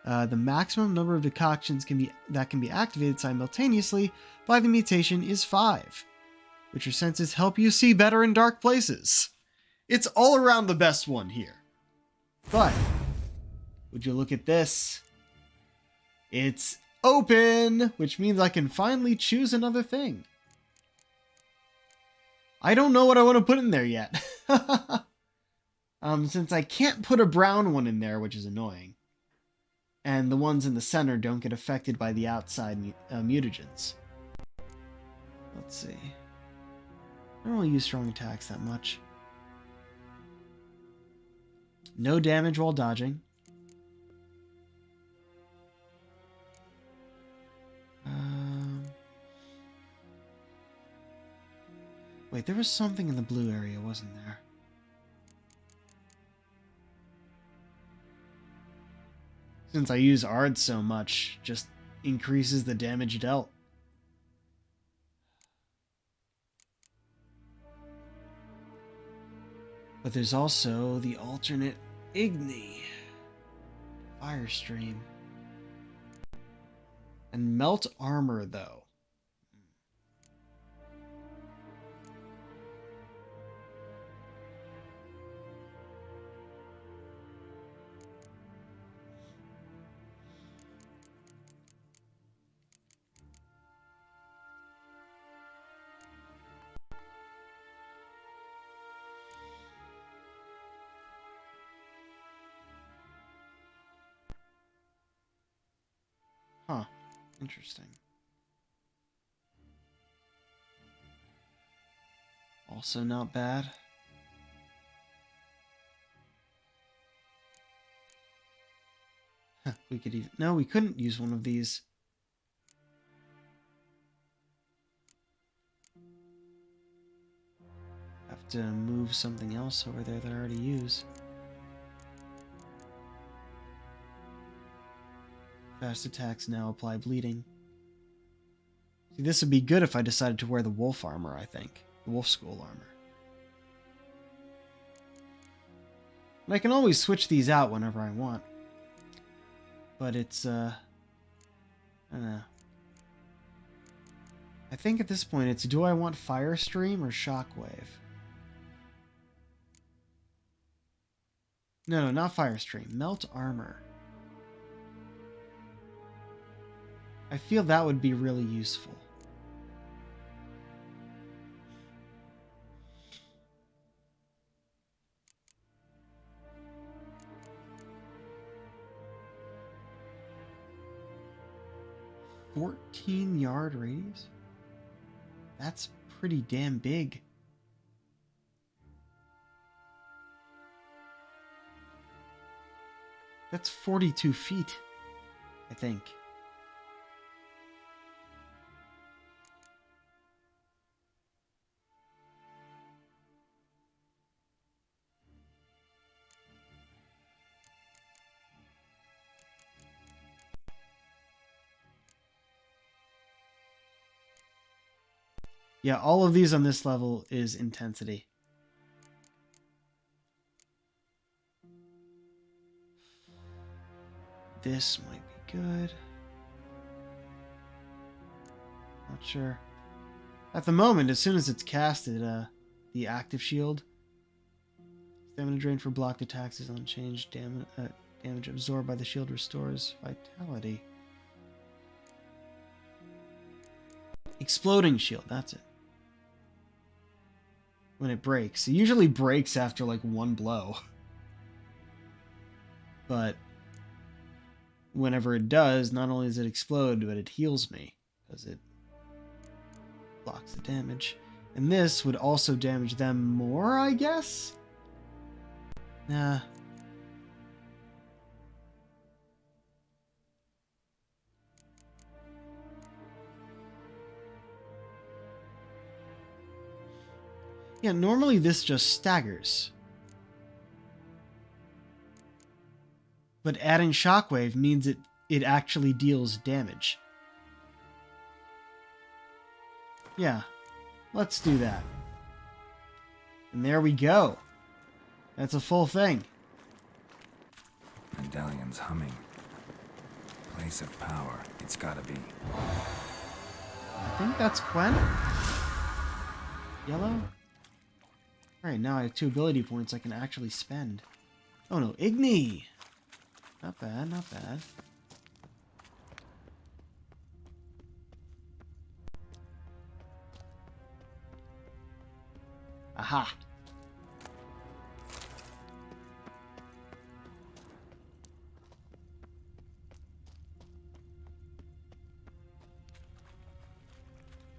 The maximum number of decoctions that can be activated simultaneously by the mutation is 5. Which your senses help you see better in dark places. It's all around the best one here. But, would you look at this? It's open, which means I can finally choose another thing. I don't know what I want to put in there yet. Since I can't put a brown one in there, which is annoying. And the ones in the center don't get affected by the outside mutagens. Let's see. I don't really use strong attacks that much. No damage while dodging. Wait, there was something in the blue area, wasn't there? Since I use Ard so much, just increases the damage dealt. But there's also the alternate Igni. Fire Stream. And Melt Armor, though. Huh. Interesting. Also not bad. Huh, we could even... No, we couldn't use one of these. Have to move something else over there that I already use. Fast attacks now apply bleeding. See, this would be good if I decided to wear the wolf armor, I think. The wolf school armor. And I can always switch these out whenever I want. But it's, I don't know. I think at this point it's, do I want Fire Stream or Shockwave? No, not Fire Stream. Melt Armor. I feel that would be really useful. .14-yard radius? That's pretty damn big. That's 42 feet, I think. Yeah, all of these on this level is intensity. This might be good. Not sure. At the moment, as soon as it's casted, the active shield, stamina drain for blocked attacks is unchanged. Damage absorbed by the shield restores vitality. Exploding shield, that's it. When it breaks. It usually breaks after like one blow. But whenever it does, not only does it explode, but it heals me. Because it blocks the damage. And this would also damage them more, I guess? Nah. Yeah, normally this just staggers. But adding shockwave means it actually deals damage. Yeah, let's do that. And there we go. That's a full thing. Medallion's humming. Place of power. It's gotta be. I think that's Quen. Yellow? Alright, now I have 2 ability points I can actually spend. Oh no, Igni! Not bad, not bad. Aha!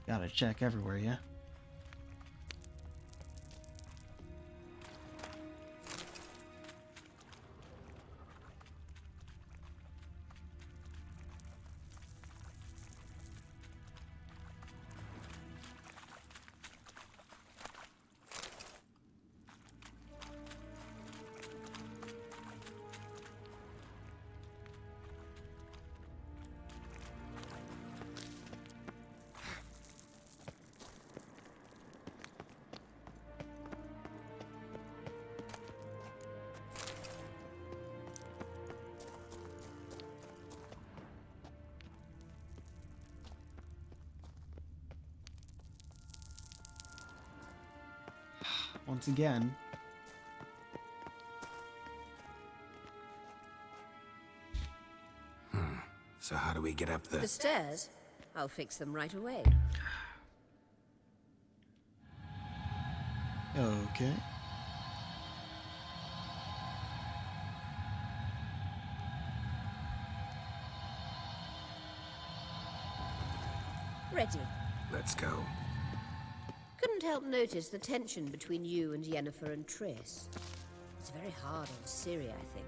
Gotta check everywhere, yeah? Once again. So how do we get up The stairs? I'll fix them right away. Okay. Ready. Let's go. Couldn't help notice the tension between you and Yennefer and Triss. It's very hard on Ciri, I think.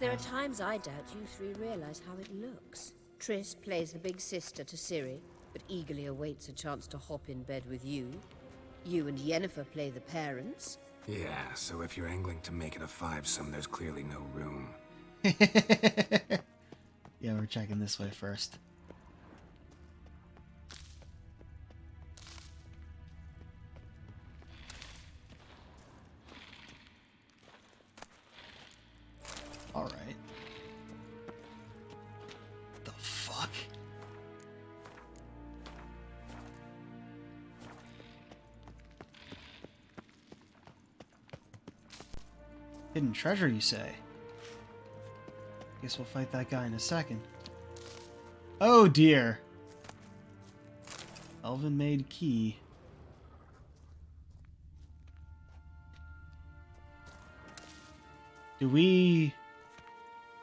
There are times I doubt you three realize how it looks. Triss plays the big sister to Ciri, but eagerly awaits a chance to hop in bed with you. You and Yennefer play the parents. Yeah, so if you're angling to make it a fivesome, there's clearly no room. Yeah, we're checking this way first. Alright. The fuck? Hidden treasure, you say? Guess we'll fight that guy in a second. Oh dear. Elven made key. Do we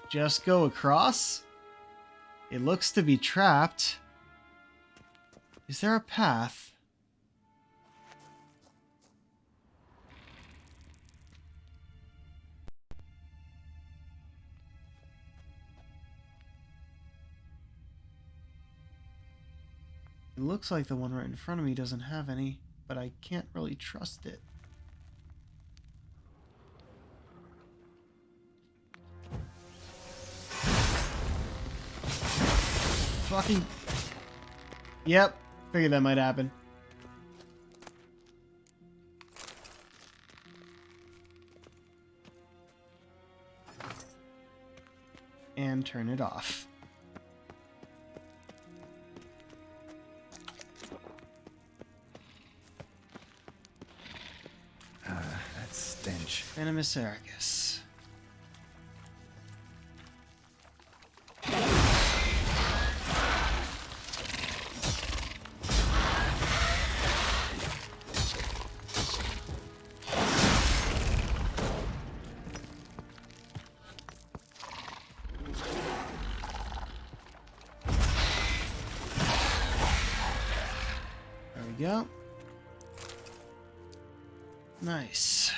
just go across? It looks to be trapped. Is there a path? It looks like the one right in front of me doesn't have any, but I can't really trust it. Fucking... Yep, figured that might happen. And turn it off. That stench. Venomous Argus. There we go. Nice.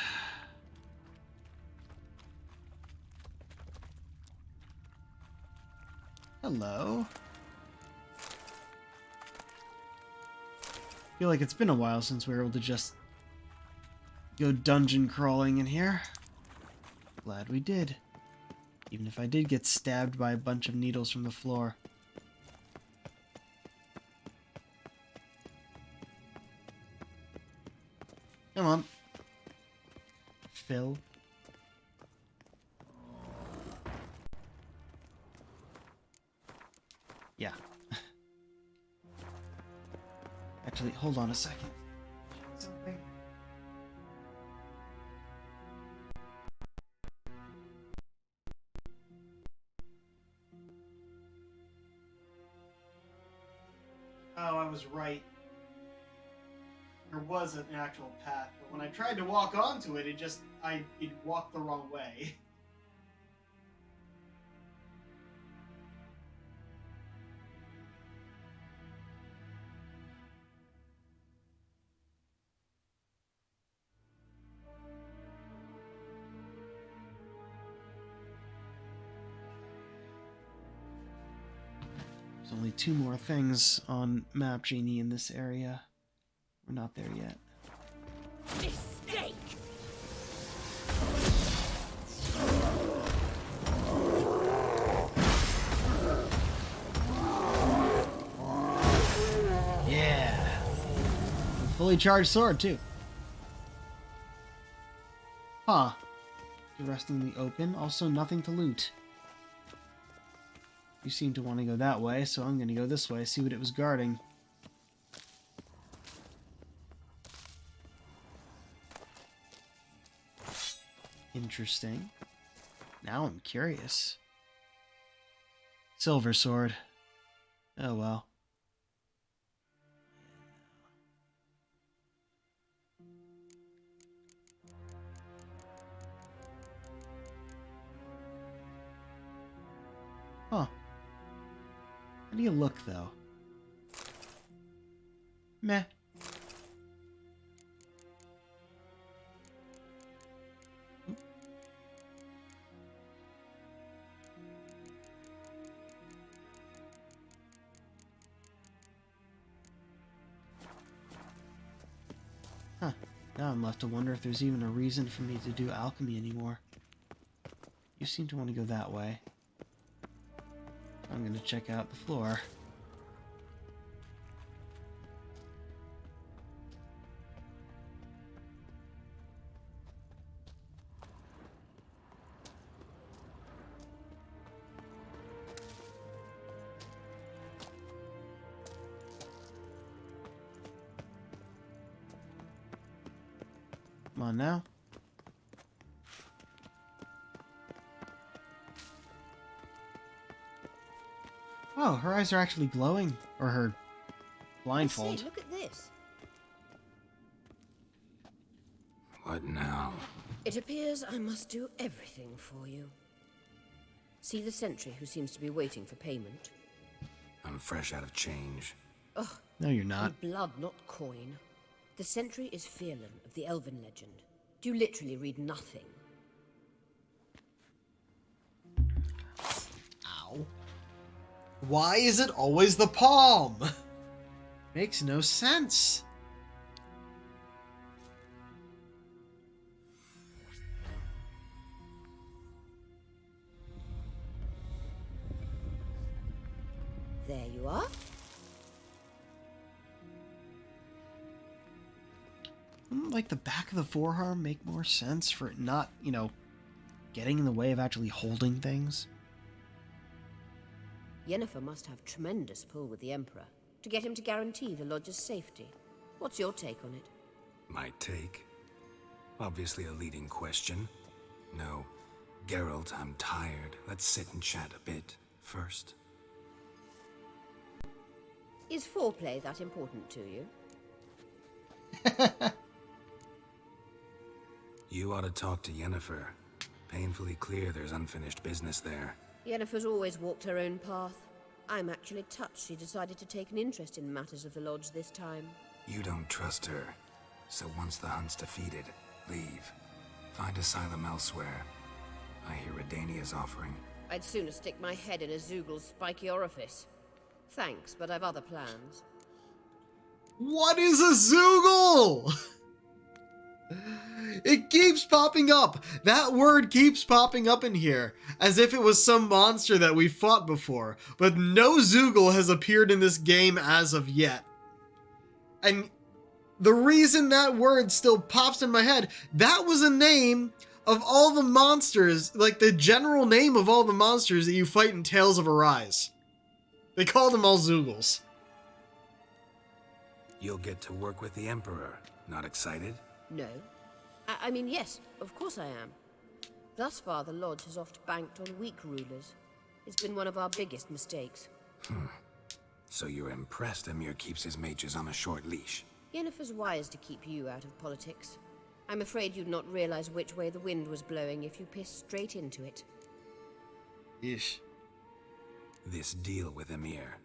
Hello. Feel like it's been a while since we were able to just go dungeon crawling in here. Glad we did. Even if I did get stabbed by a bunch of needles from the floor. Come on. Phil. Yeah. Actually, hold on a second. Something. Oh, I was right. There was an actual path, but when I tried to walk onto it, it walked the wrong way. There's only 2 more things on Map Genie in this area. We're not there yet. Mistake! Yeah! Fully charged sword, too. Huh. The rest in the open. Also nothing to loot. You seem to want to go that way, so I'm going to go this way, see what it was guarding. Interesting. Now I'm curious. Silver sword. Oh well. Huh. How do you look, though? Meh. Huh. Now I'm left to wonder if there's even a reason for me to do alchemy anymore. You seem to want to go that way. I'm gonna check out the floor. Come on now. Oh, her eyes are actually glowing. Or her blindfold. Look at this. What now? It appears I must do everything for you. See the sentry who seems to be waiting for payment? I'm fresh out of change. Oh, No, you're not. In blood, not coin. The sentry is Firlan of the Elven legend. Do you literally read nothing? Ow. Why is it always the palm? Makes no sense. There you are. Wouldn't, like, the back of the forearm make more sense for it not, you know, getting in the way of actually holding things? Yennefer must have tremendous pull with the Emperor to get him to guarantee the Lodge's safety. What's your take on it? My take? Obviously a leading question. No. Geralt, I'm tired. Let's sit and chat a bit first. Is foreplay that important to you? You ought to talk to Yennefer. Painfully clear there's unfinished business there. Yennefer's always walked her own path. I'm actually touched she decided to take an interest in matters of the Lodge this time. You don't trust her. So once the hunt's defeated, leave. Find asylum elsewhere. I hear Redania's offering. I'd sooner stick my head in a Zoogl's spiky orifice. Thanks, but I've other plans. What is a Zoogle? It keeps popping up. That word keeps popping up in here, as if it was some monster that we fought before. But no Zoogle has appeared in this game as of yet. And the reason that word still pops in my head, that was a name of all the monsters, like the general name of all the monsters that you fight in Tales of Arise. They call them all Zoogles. You'll get to work with the Emperor. Not excited? No. I mean, yes, of course I am. Thus far, the Lodge has oft banked on weak rulers. It's been one of our biggest mistakes. So you're impressed Emir keeps his mages on a short leash? Yennefer's wise to keep you out of politics. I'm afraid you'd not realize which way the wind was blowing if you pissed straight into it. Ish. This deal with Emir.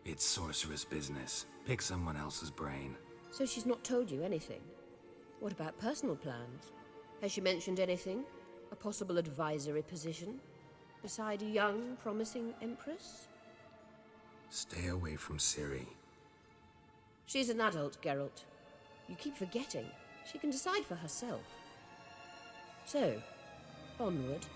It's sorceress business. Pick someone else's brain. So she's not told you anything? What about personal plans? Has she mentioned anything? A possible advisory position? Beside a young, promising empress? Stay away from Ciri. She's an adult, Geralt. You keep forgetting. She can decide for herself. So, onward.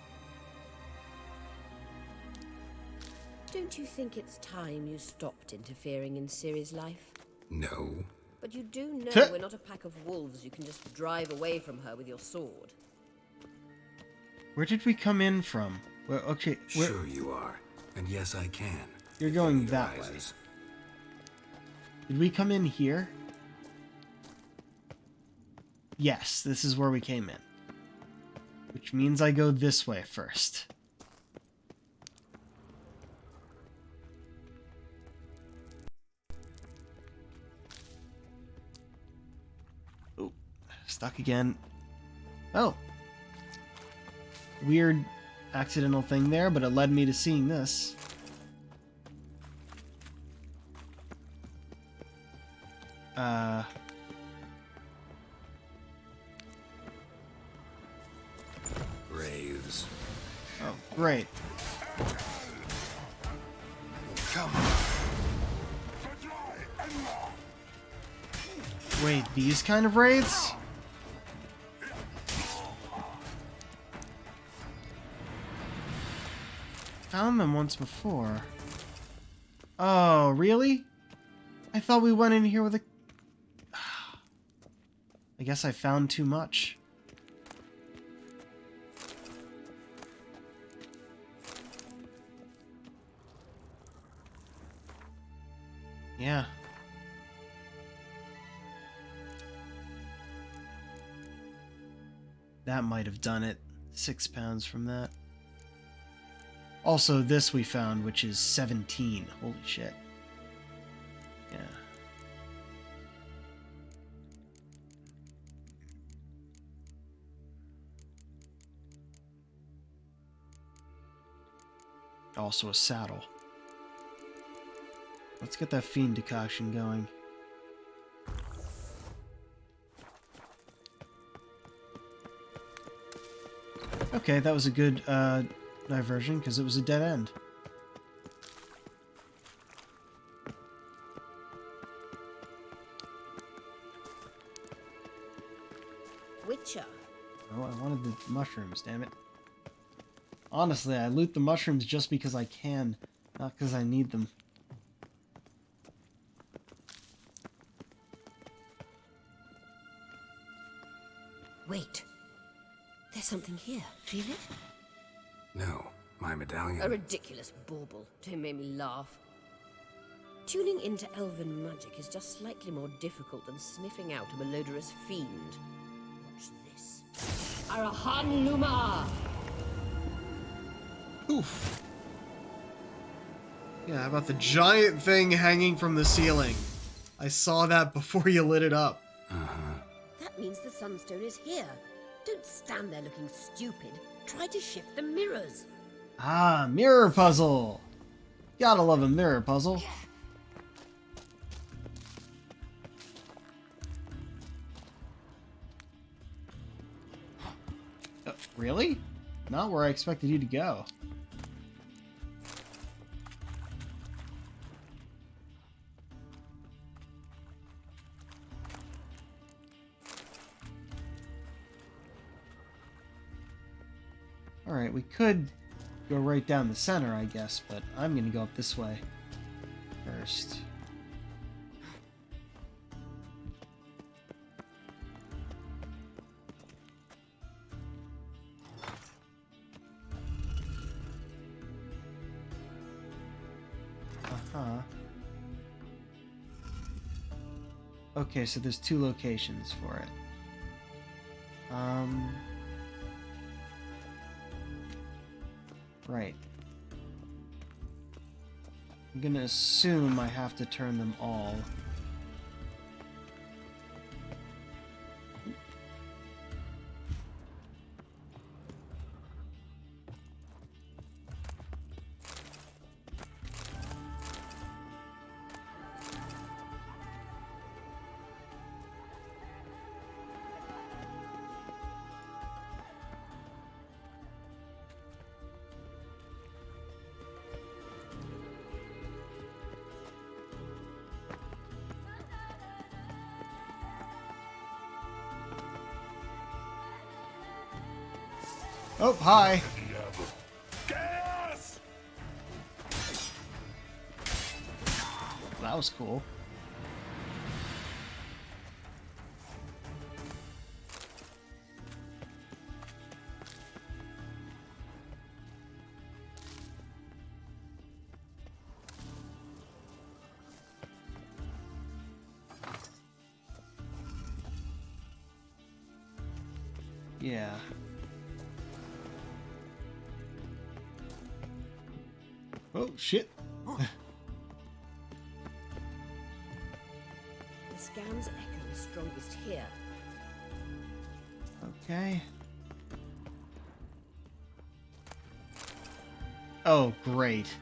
Don't you think it's time you stopped interfering in Ciri's life? No. But you do know we're not a pack of wolves you can just drive away from her with your sword. Where did we come in from? Well, okay, Sure you are. And yes, I can. You're going that way. Did we come in here? Yes, this is where we came in. Which means I go this way first. Oh, stuck again. Oh. Weird accidental thing there, but it led me to seeing this. Graves. Oh, great. Come Wait, these kind of raids? Found them once before. Oh, really? I thought we went in here with a... I guess I found too much. Yeah. That might have done it. 6 pounds from that. Also, this we found, which is 17. Holy shit. Yeah. Also a saddle. Let's get that fiend decoction going. Okay, that was a good diversion, because it was a dead end. Witcher. Oh, I wanted the mushrooms, damn it. Honestly, I loot the mushrooms just because I can, not because I need them. Wait. There's something here. Feel it? No, my medallion. A ridiculous bauble. Don't make me laugh. Tuning into elven magic is just slightly more difficult than sniffing out a malodorous fiend. Watch this. Arahan Luma! Oof. Yeah, how about the giant thing hanging from the ceiling? I saw that before you lit it up. That means the Sunstone is here. Don't stand there looking stupid. Try to shift the mirrors. Ah, mirror puzzle. Gotta love a mirror puzzle. Really? Not where I expected you to go. Alright, we could go right down the center, I guess, but I'm gonna go up this way first. Okay, so there's two locations for it. Right. I'm gonna assume I have to turn them all. Oh, hi. That was cool. Yeah. Oh, shit. The scam's echo is strongest here. Okay. Oh, great.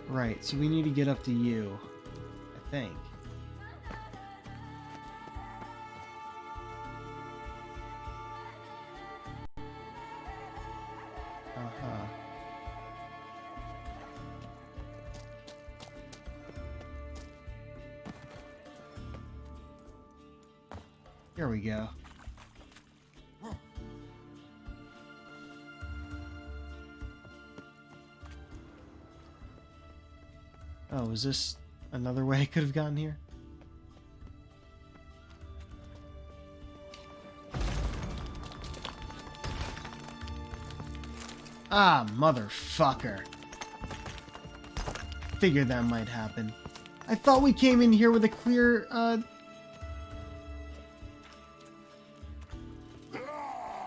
Right, so we need to get up to you, I think. Here we go. Oh, is this another way I could have gotten here? Ah, motherfucker. Figured that might happen. I thought we came in here with a clear,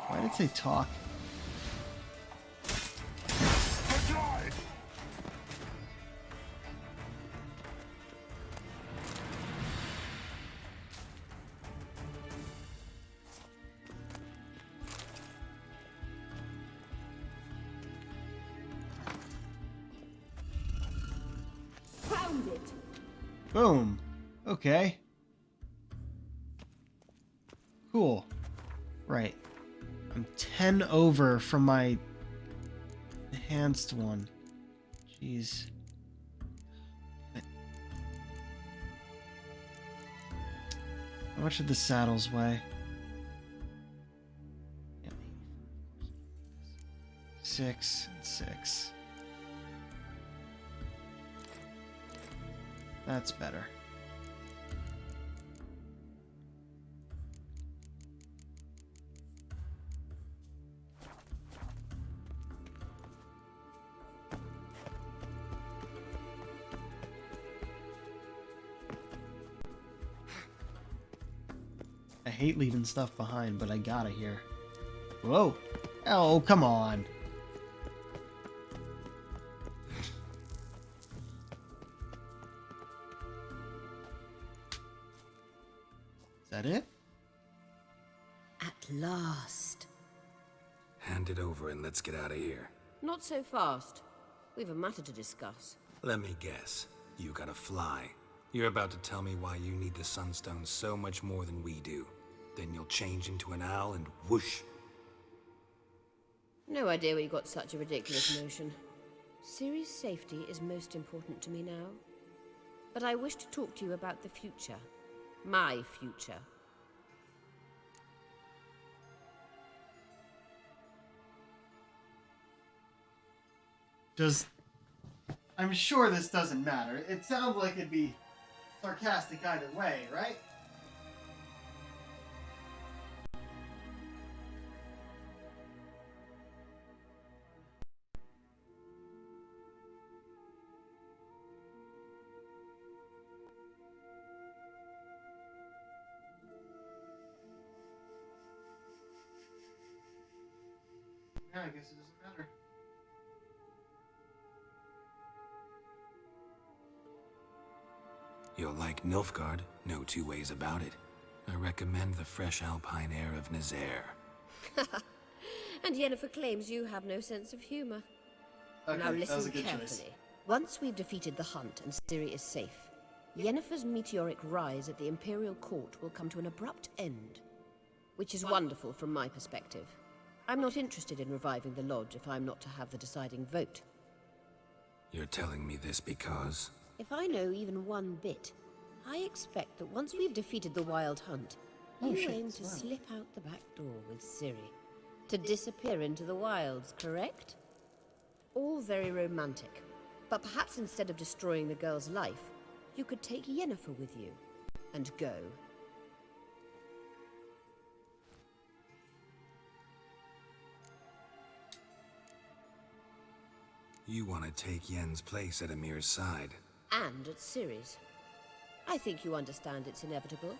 Why did it say talk? Found it. Boom. Okay. Cool. Right. I'm 10 over from my enhanced one. Jeez. How much did the saddles weigh? Yeah. 6 and 6. That's better. I hate leaving stuff behind, but I gotta here. Whoa! Oh, come on! Is that it? At last. Hand it over and let's get out of here. Not so fast. We've a matter to discuss. Let me guess. You gotta fly. You're about to tell me why you need the Sunstone so much more than we do. Then you'll change into an owl and whoosh. No idea where you got such a ridiculous notion. Ciri's safety is most important to me now. But I wish to talk to you about the future. My future. I'm sure this doesn't matter. It sounds like it'd be sarcastic either way, right? Yeah, I guess it doesn't matter. You'll like Nilfgaard, no two ways about it. I recommend the fresh alpine air of Nazaire. And Yennefer claims you have no sense of humor. Okay, Now that was listen a good carefully. choice. Once we've defeated the hunt and Ciri is safe, Yennefer's meteoric rise at the Imperial Court will come to an abrupt end. Which is wonderful from my perspective. I'm not interested in reviving the Lodge if I'm not to have the deciding vote. You're telling me this because... If I know even one bit, I expect that once we've defeated the Wild Hunt, Oh, you shit, aim it's to wild. slip out the back door with Ciri. To disappear into the wilds, correct? All very romantic. But perhaps instead of destroying the girl's life, you could take Yennefer with you. And go. You want to take Yen's place at Amir's side. And at Ciri's. I think you understand it's inevitable.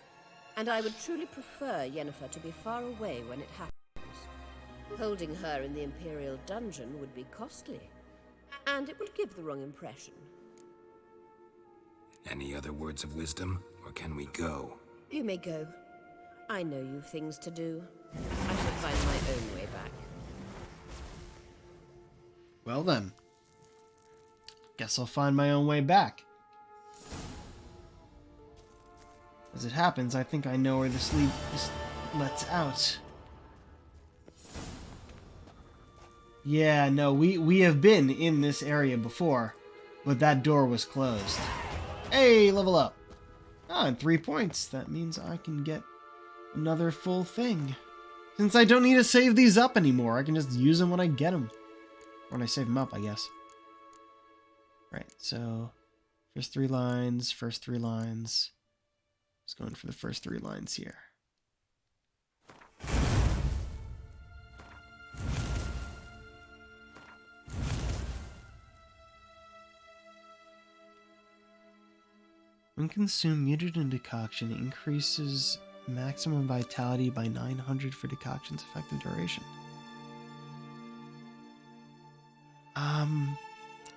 And I would truly prefer Yennefer to be far away when it happens. Holding her in the Imperial dungeon would be costly. And it would give the wrong impression. Any other words of wisdom, or can we go? You may go. I know you've things to do. I shall find my own way back. Well then. Guess I'll find my own way back. As it happens, I think I know where this lets out. Yeah, no, we have been in this area before, but that door was closed. Hey, level up. Ah, and 3 points. That means I can get another full thing. Since I don't need to save these up anymore, I can just use them when I get them. When I save them up, I guess. Right, so first 3 lines, first 3 lines. Just going for the first 3 lines here. When consumed, muted in decoction increases maximum vitality by 900 for decoction's effective duration.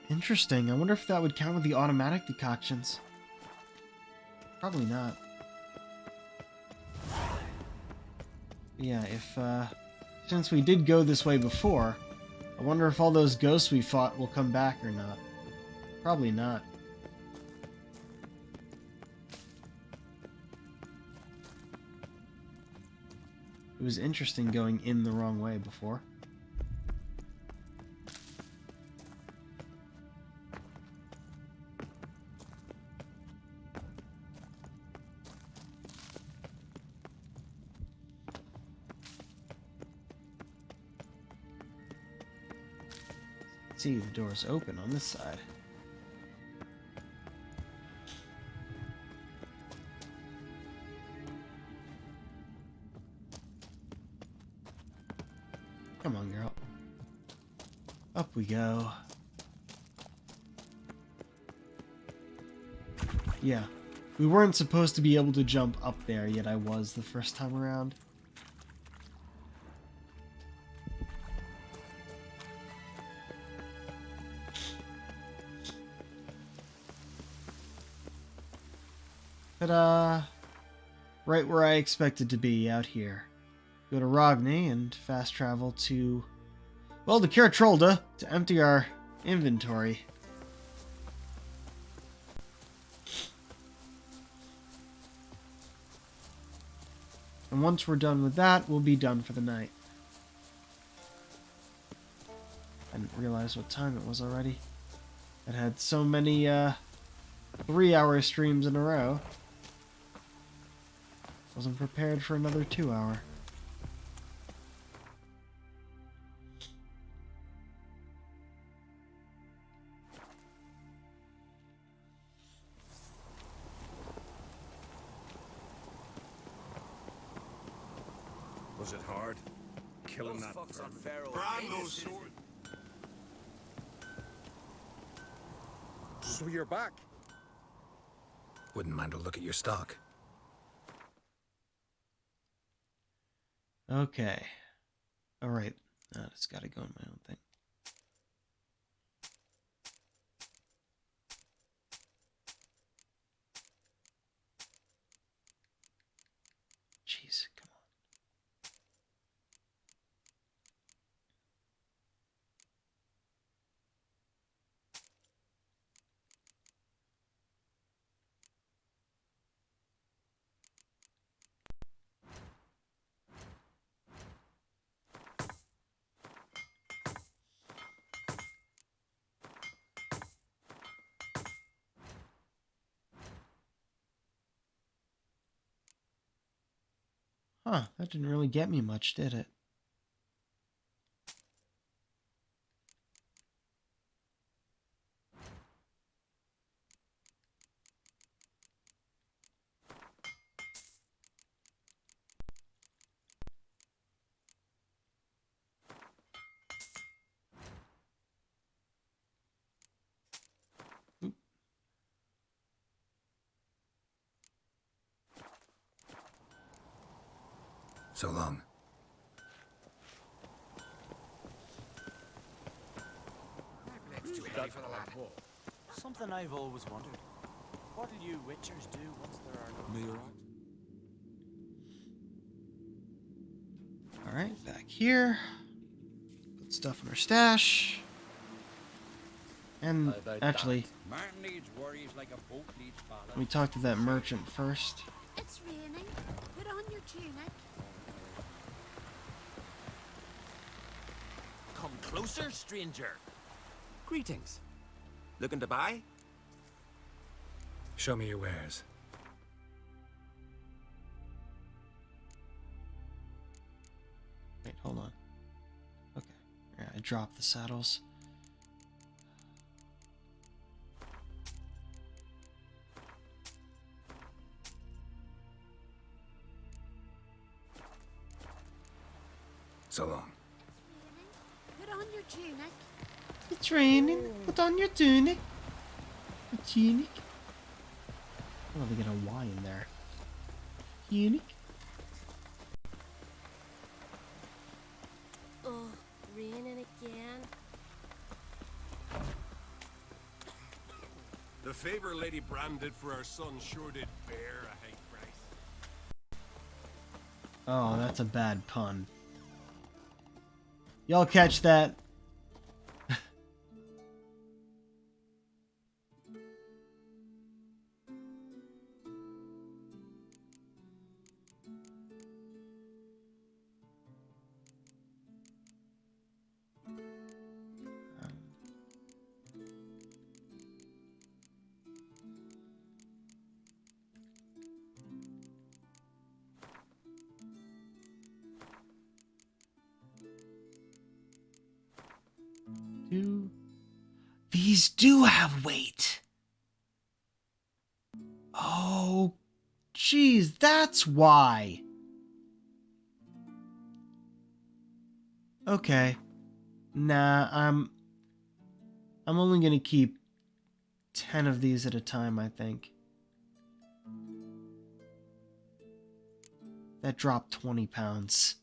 Interesting. I wonder if that would count with the automatic decoctions. Probably not. Yeah, since we did go this way before, I wonder if all those ghosts we fought will come back or not. Probably not. It was interesting going in the wrong way before. See, the door's open on this side. Come on, girl. Up we go. Yeah. We weren't supposed to be able to jump up there, yet I was the first time around. Ta-da! Right where I expected to be, out here. Go to Rogni and fast travel to... well, to Cure Trolda to empty our inventory. And once we're done with that, we'll be done for the night. I didn't realize what time it was already. I'd had so many 3-hour streams in a row. Wasn't prepared for another 2-hour. Was it hard? Killing Those that fucks on vermin? Pharaoh. Brand no sword. So you're back. Wouldn't mind a look at your stock. Okay. Alright. I just gotta go on my own thing. Jeez, come on. Huh, that didn't really get me much, did it? So long. Something I've always wondered. What'll you witchers do once there are no... Alright, back here. Put stuff in our stash. And actually, Man needs worries like a boat needs ballast. let me talk to that merchant first. It's raining. Put on your tunic. Come closer, stranger. Greetings. Looking to buy? Show me your wares. Wait, hold on. Okay. Yeah, I dropped the saddles. So long. Put on your tunic. It's raining. Put on your tunic. A tunic. Oh, they get a Y in there. Tunic. The favor Lady Bran did for our son sure did bear a high price. Oh, that's a bad pun. Y'all catch that? These do have weight. Oh, geez, that's why. Okay. Nah, I'm only gonna keep 10 of these at a time, I think. That dropped 20 pounds.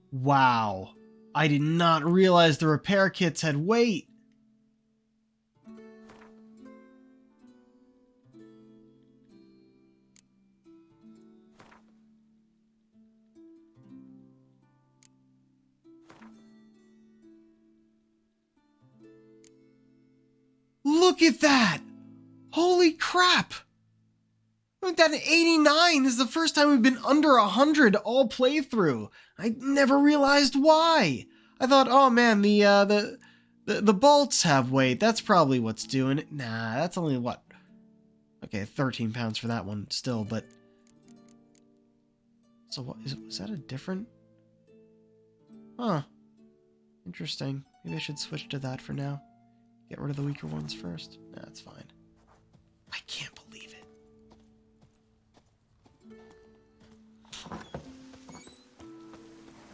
Wow. I did not realize the repair kits had weight. Look at that! Holy crap! That 89 is the first time we've been under 100 all playthrough. I never realized why. I thought, oh man, the bolts have weight. That's probably what's doing it. Nah, that's only what? Okay, 13 pounds for that one still, but... So what, was that a different? Huh. Interesting. Maybe I should switch to that for now. Get rid of the weaker ones first. Nah, that's fine. I can't believe it.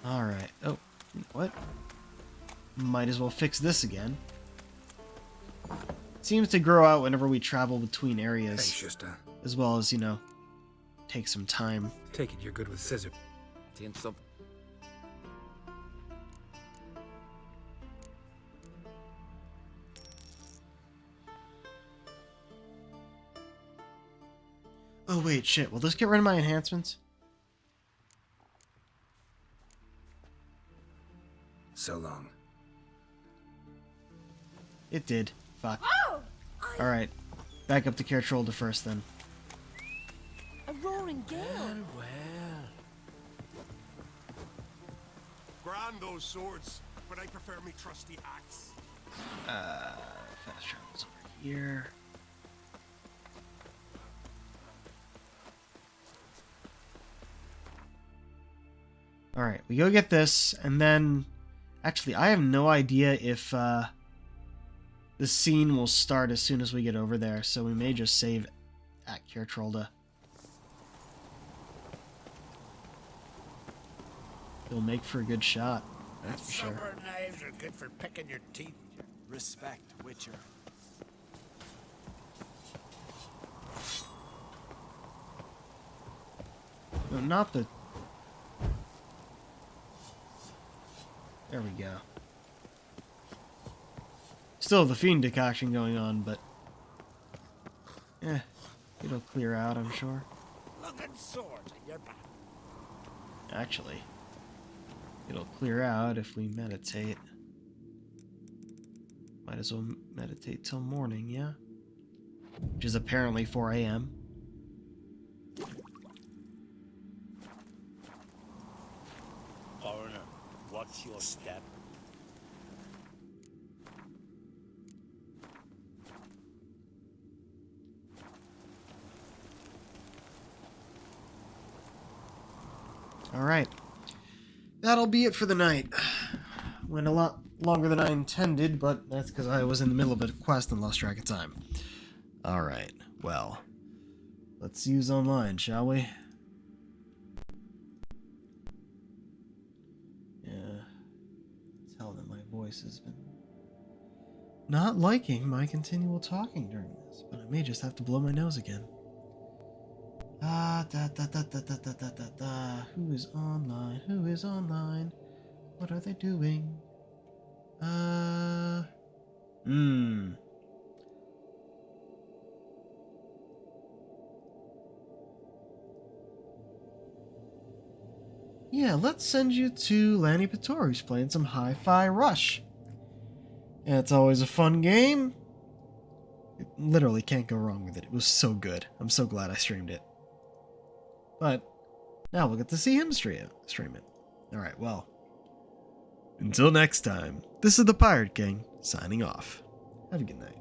Alright. Oh, what? Might as well fix this again. It seems to grow out whenever we travel between areas. Hey, Shista. As well as, you know, take some time. Take it you're good with scissors. Oh wait, shit. Will this get rid of my enhancements? So long. It did. Fuck. Alright. Back up to Cartrolda first then. A roaring gale. Well. Grand those swords, but I prefer me trusty axe. Fast travel's over here. Alright, we go get this, and then... Actually, I have no idea if the scene will start as soon as we get over there, so we may just save at Cartrolda. It'll make for a good shot, that's for sure. Silver knives are good for picking your teeth. Respect, Witcher. No, not the... There we go. Still the fiend decoction going on, but... it'll clear out, I'm sure. Looking swords in your back. Actually, it'll clear out if we meditate. Might as well meditate till morning, yeah? Which is apparently 4 a.m. Foreigner, watch your step. Alright. That'll be it for the night. Went a lot longer than I intended, but that's because I was in the middle of a quest and lost track of time. Alright, well. Let's use online, shall we? Yeah. Tell them my voice has been not liking my continual talking during this, but I may just have to blow my nose again. Who is online? Who is online? What are they doing? Yeah, let's send you to Lanny Pator, who's playing some Hi-Fi Rush. And it's always a fun game. You literally can't go wrong with it. It was so good. I'm so glad I streamed it. But now we'll get to see him stream it. Alright, well. Until next time, this is the Pirate King, signing off. Have a good night.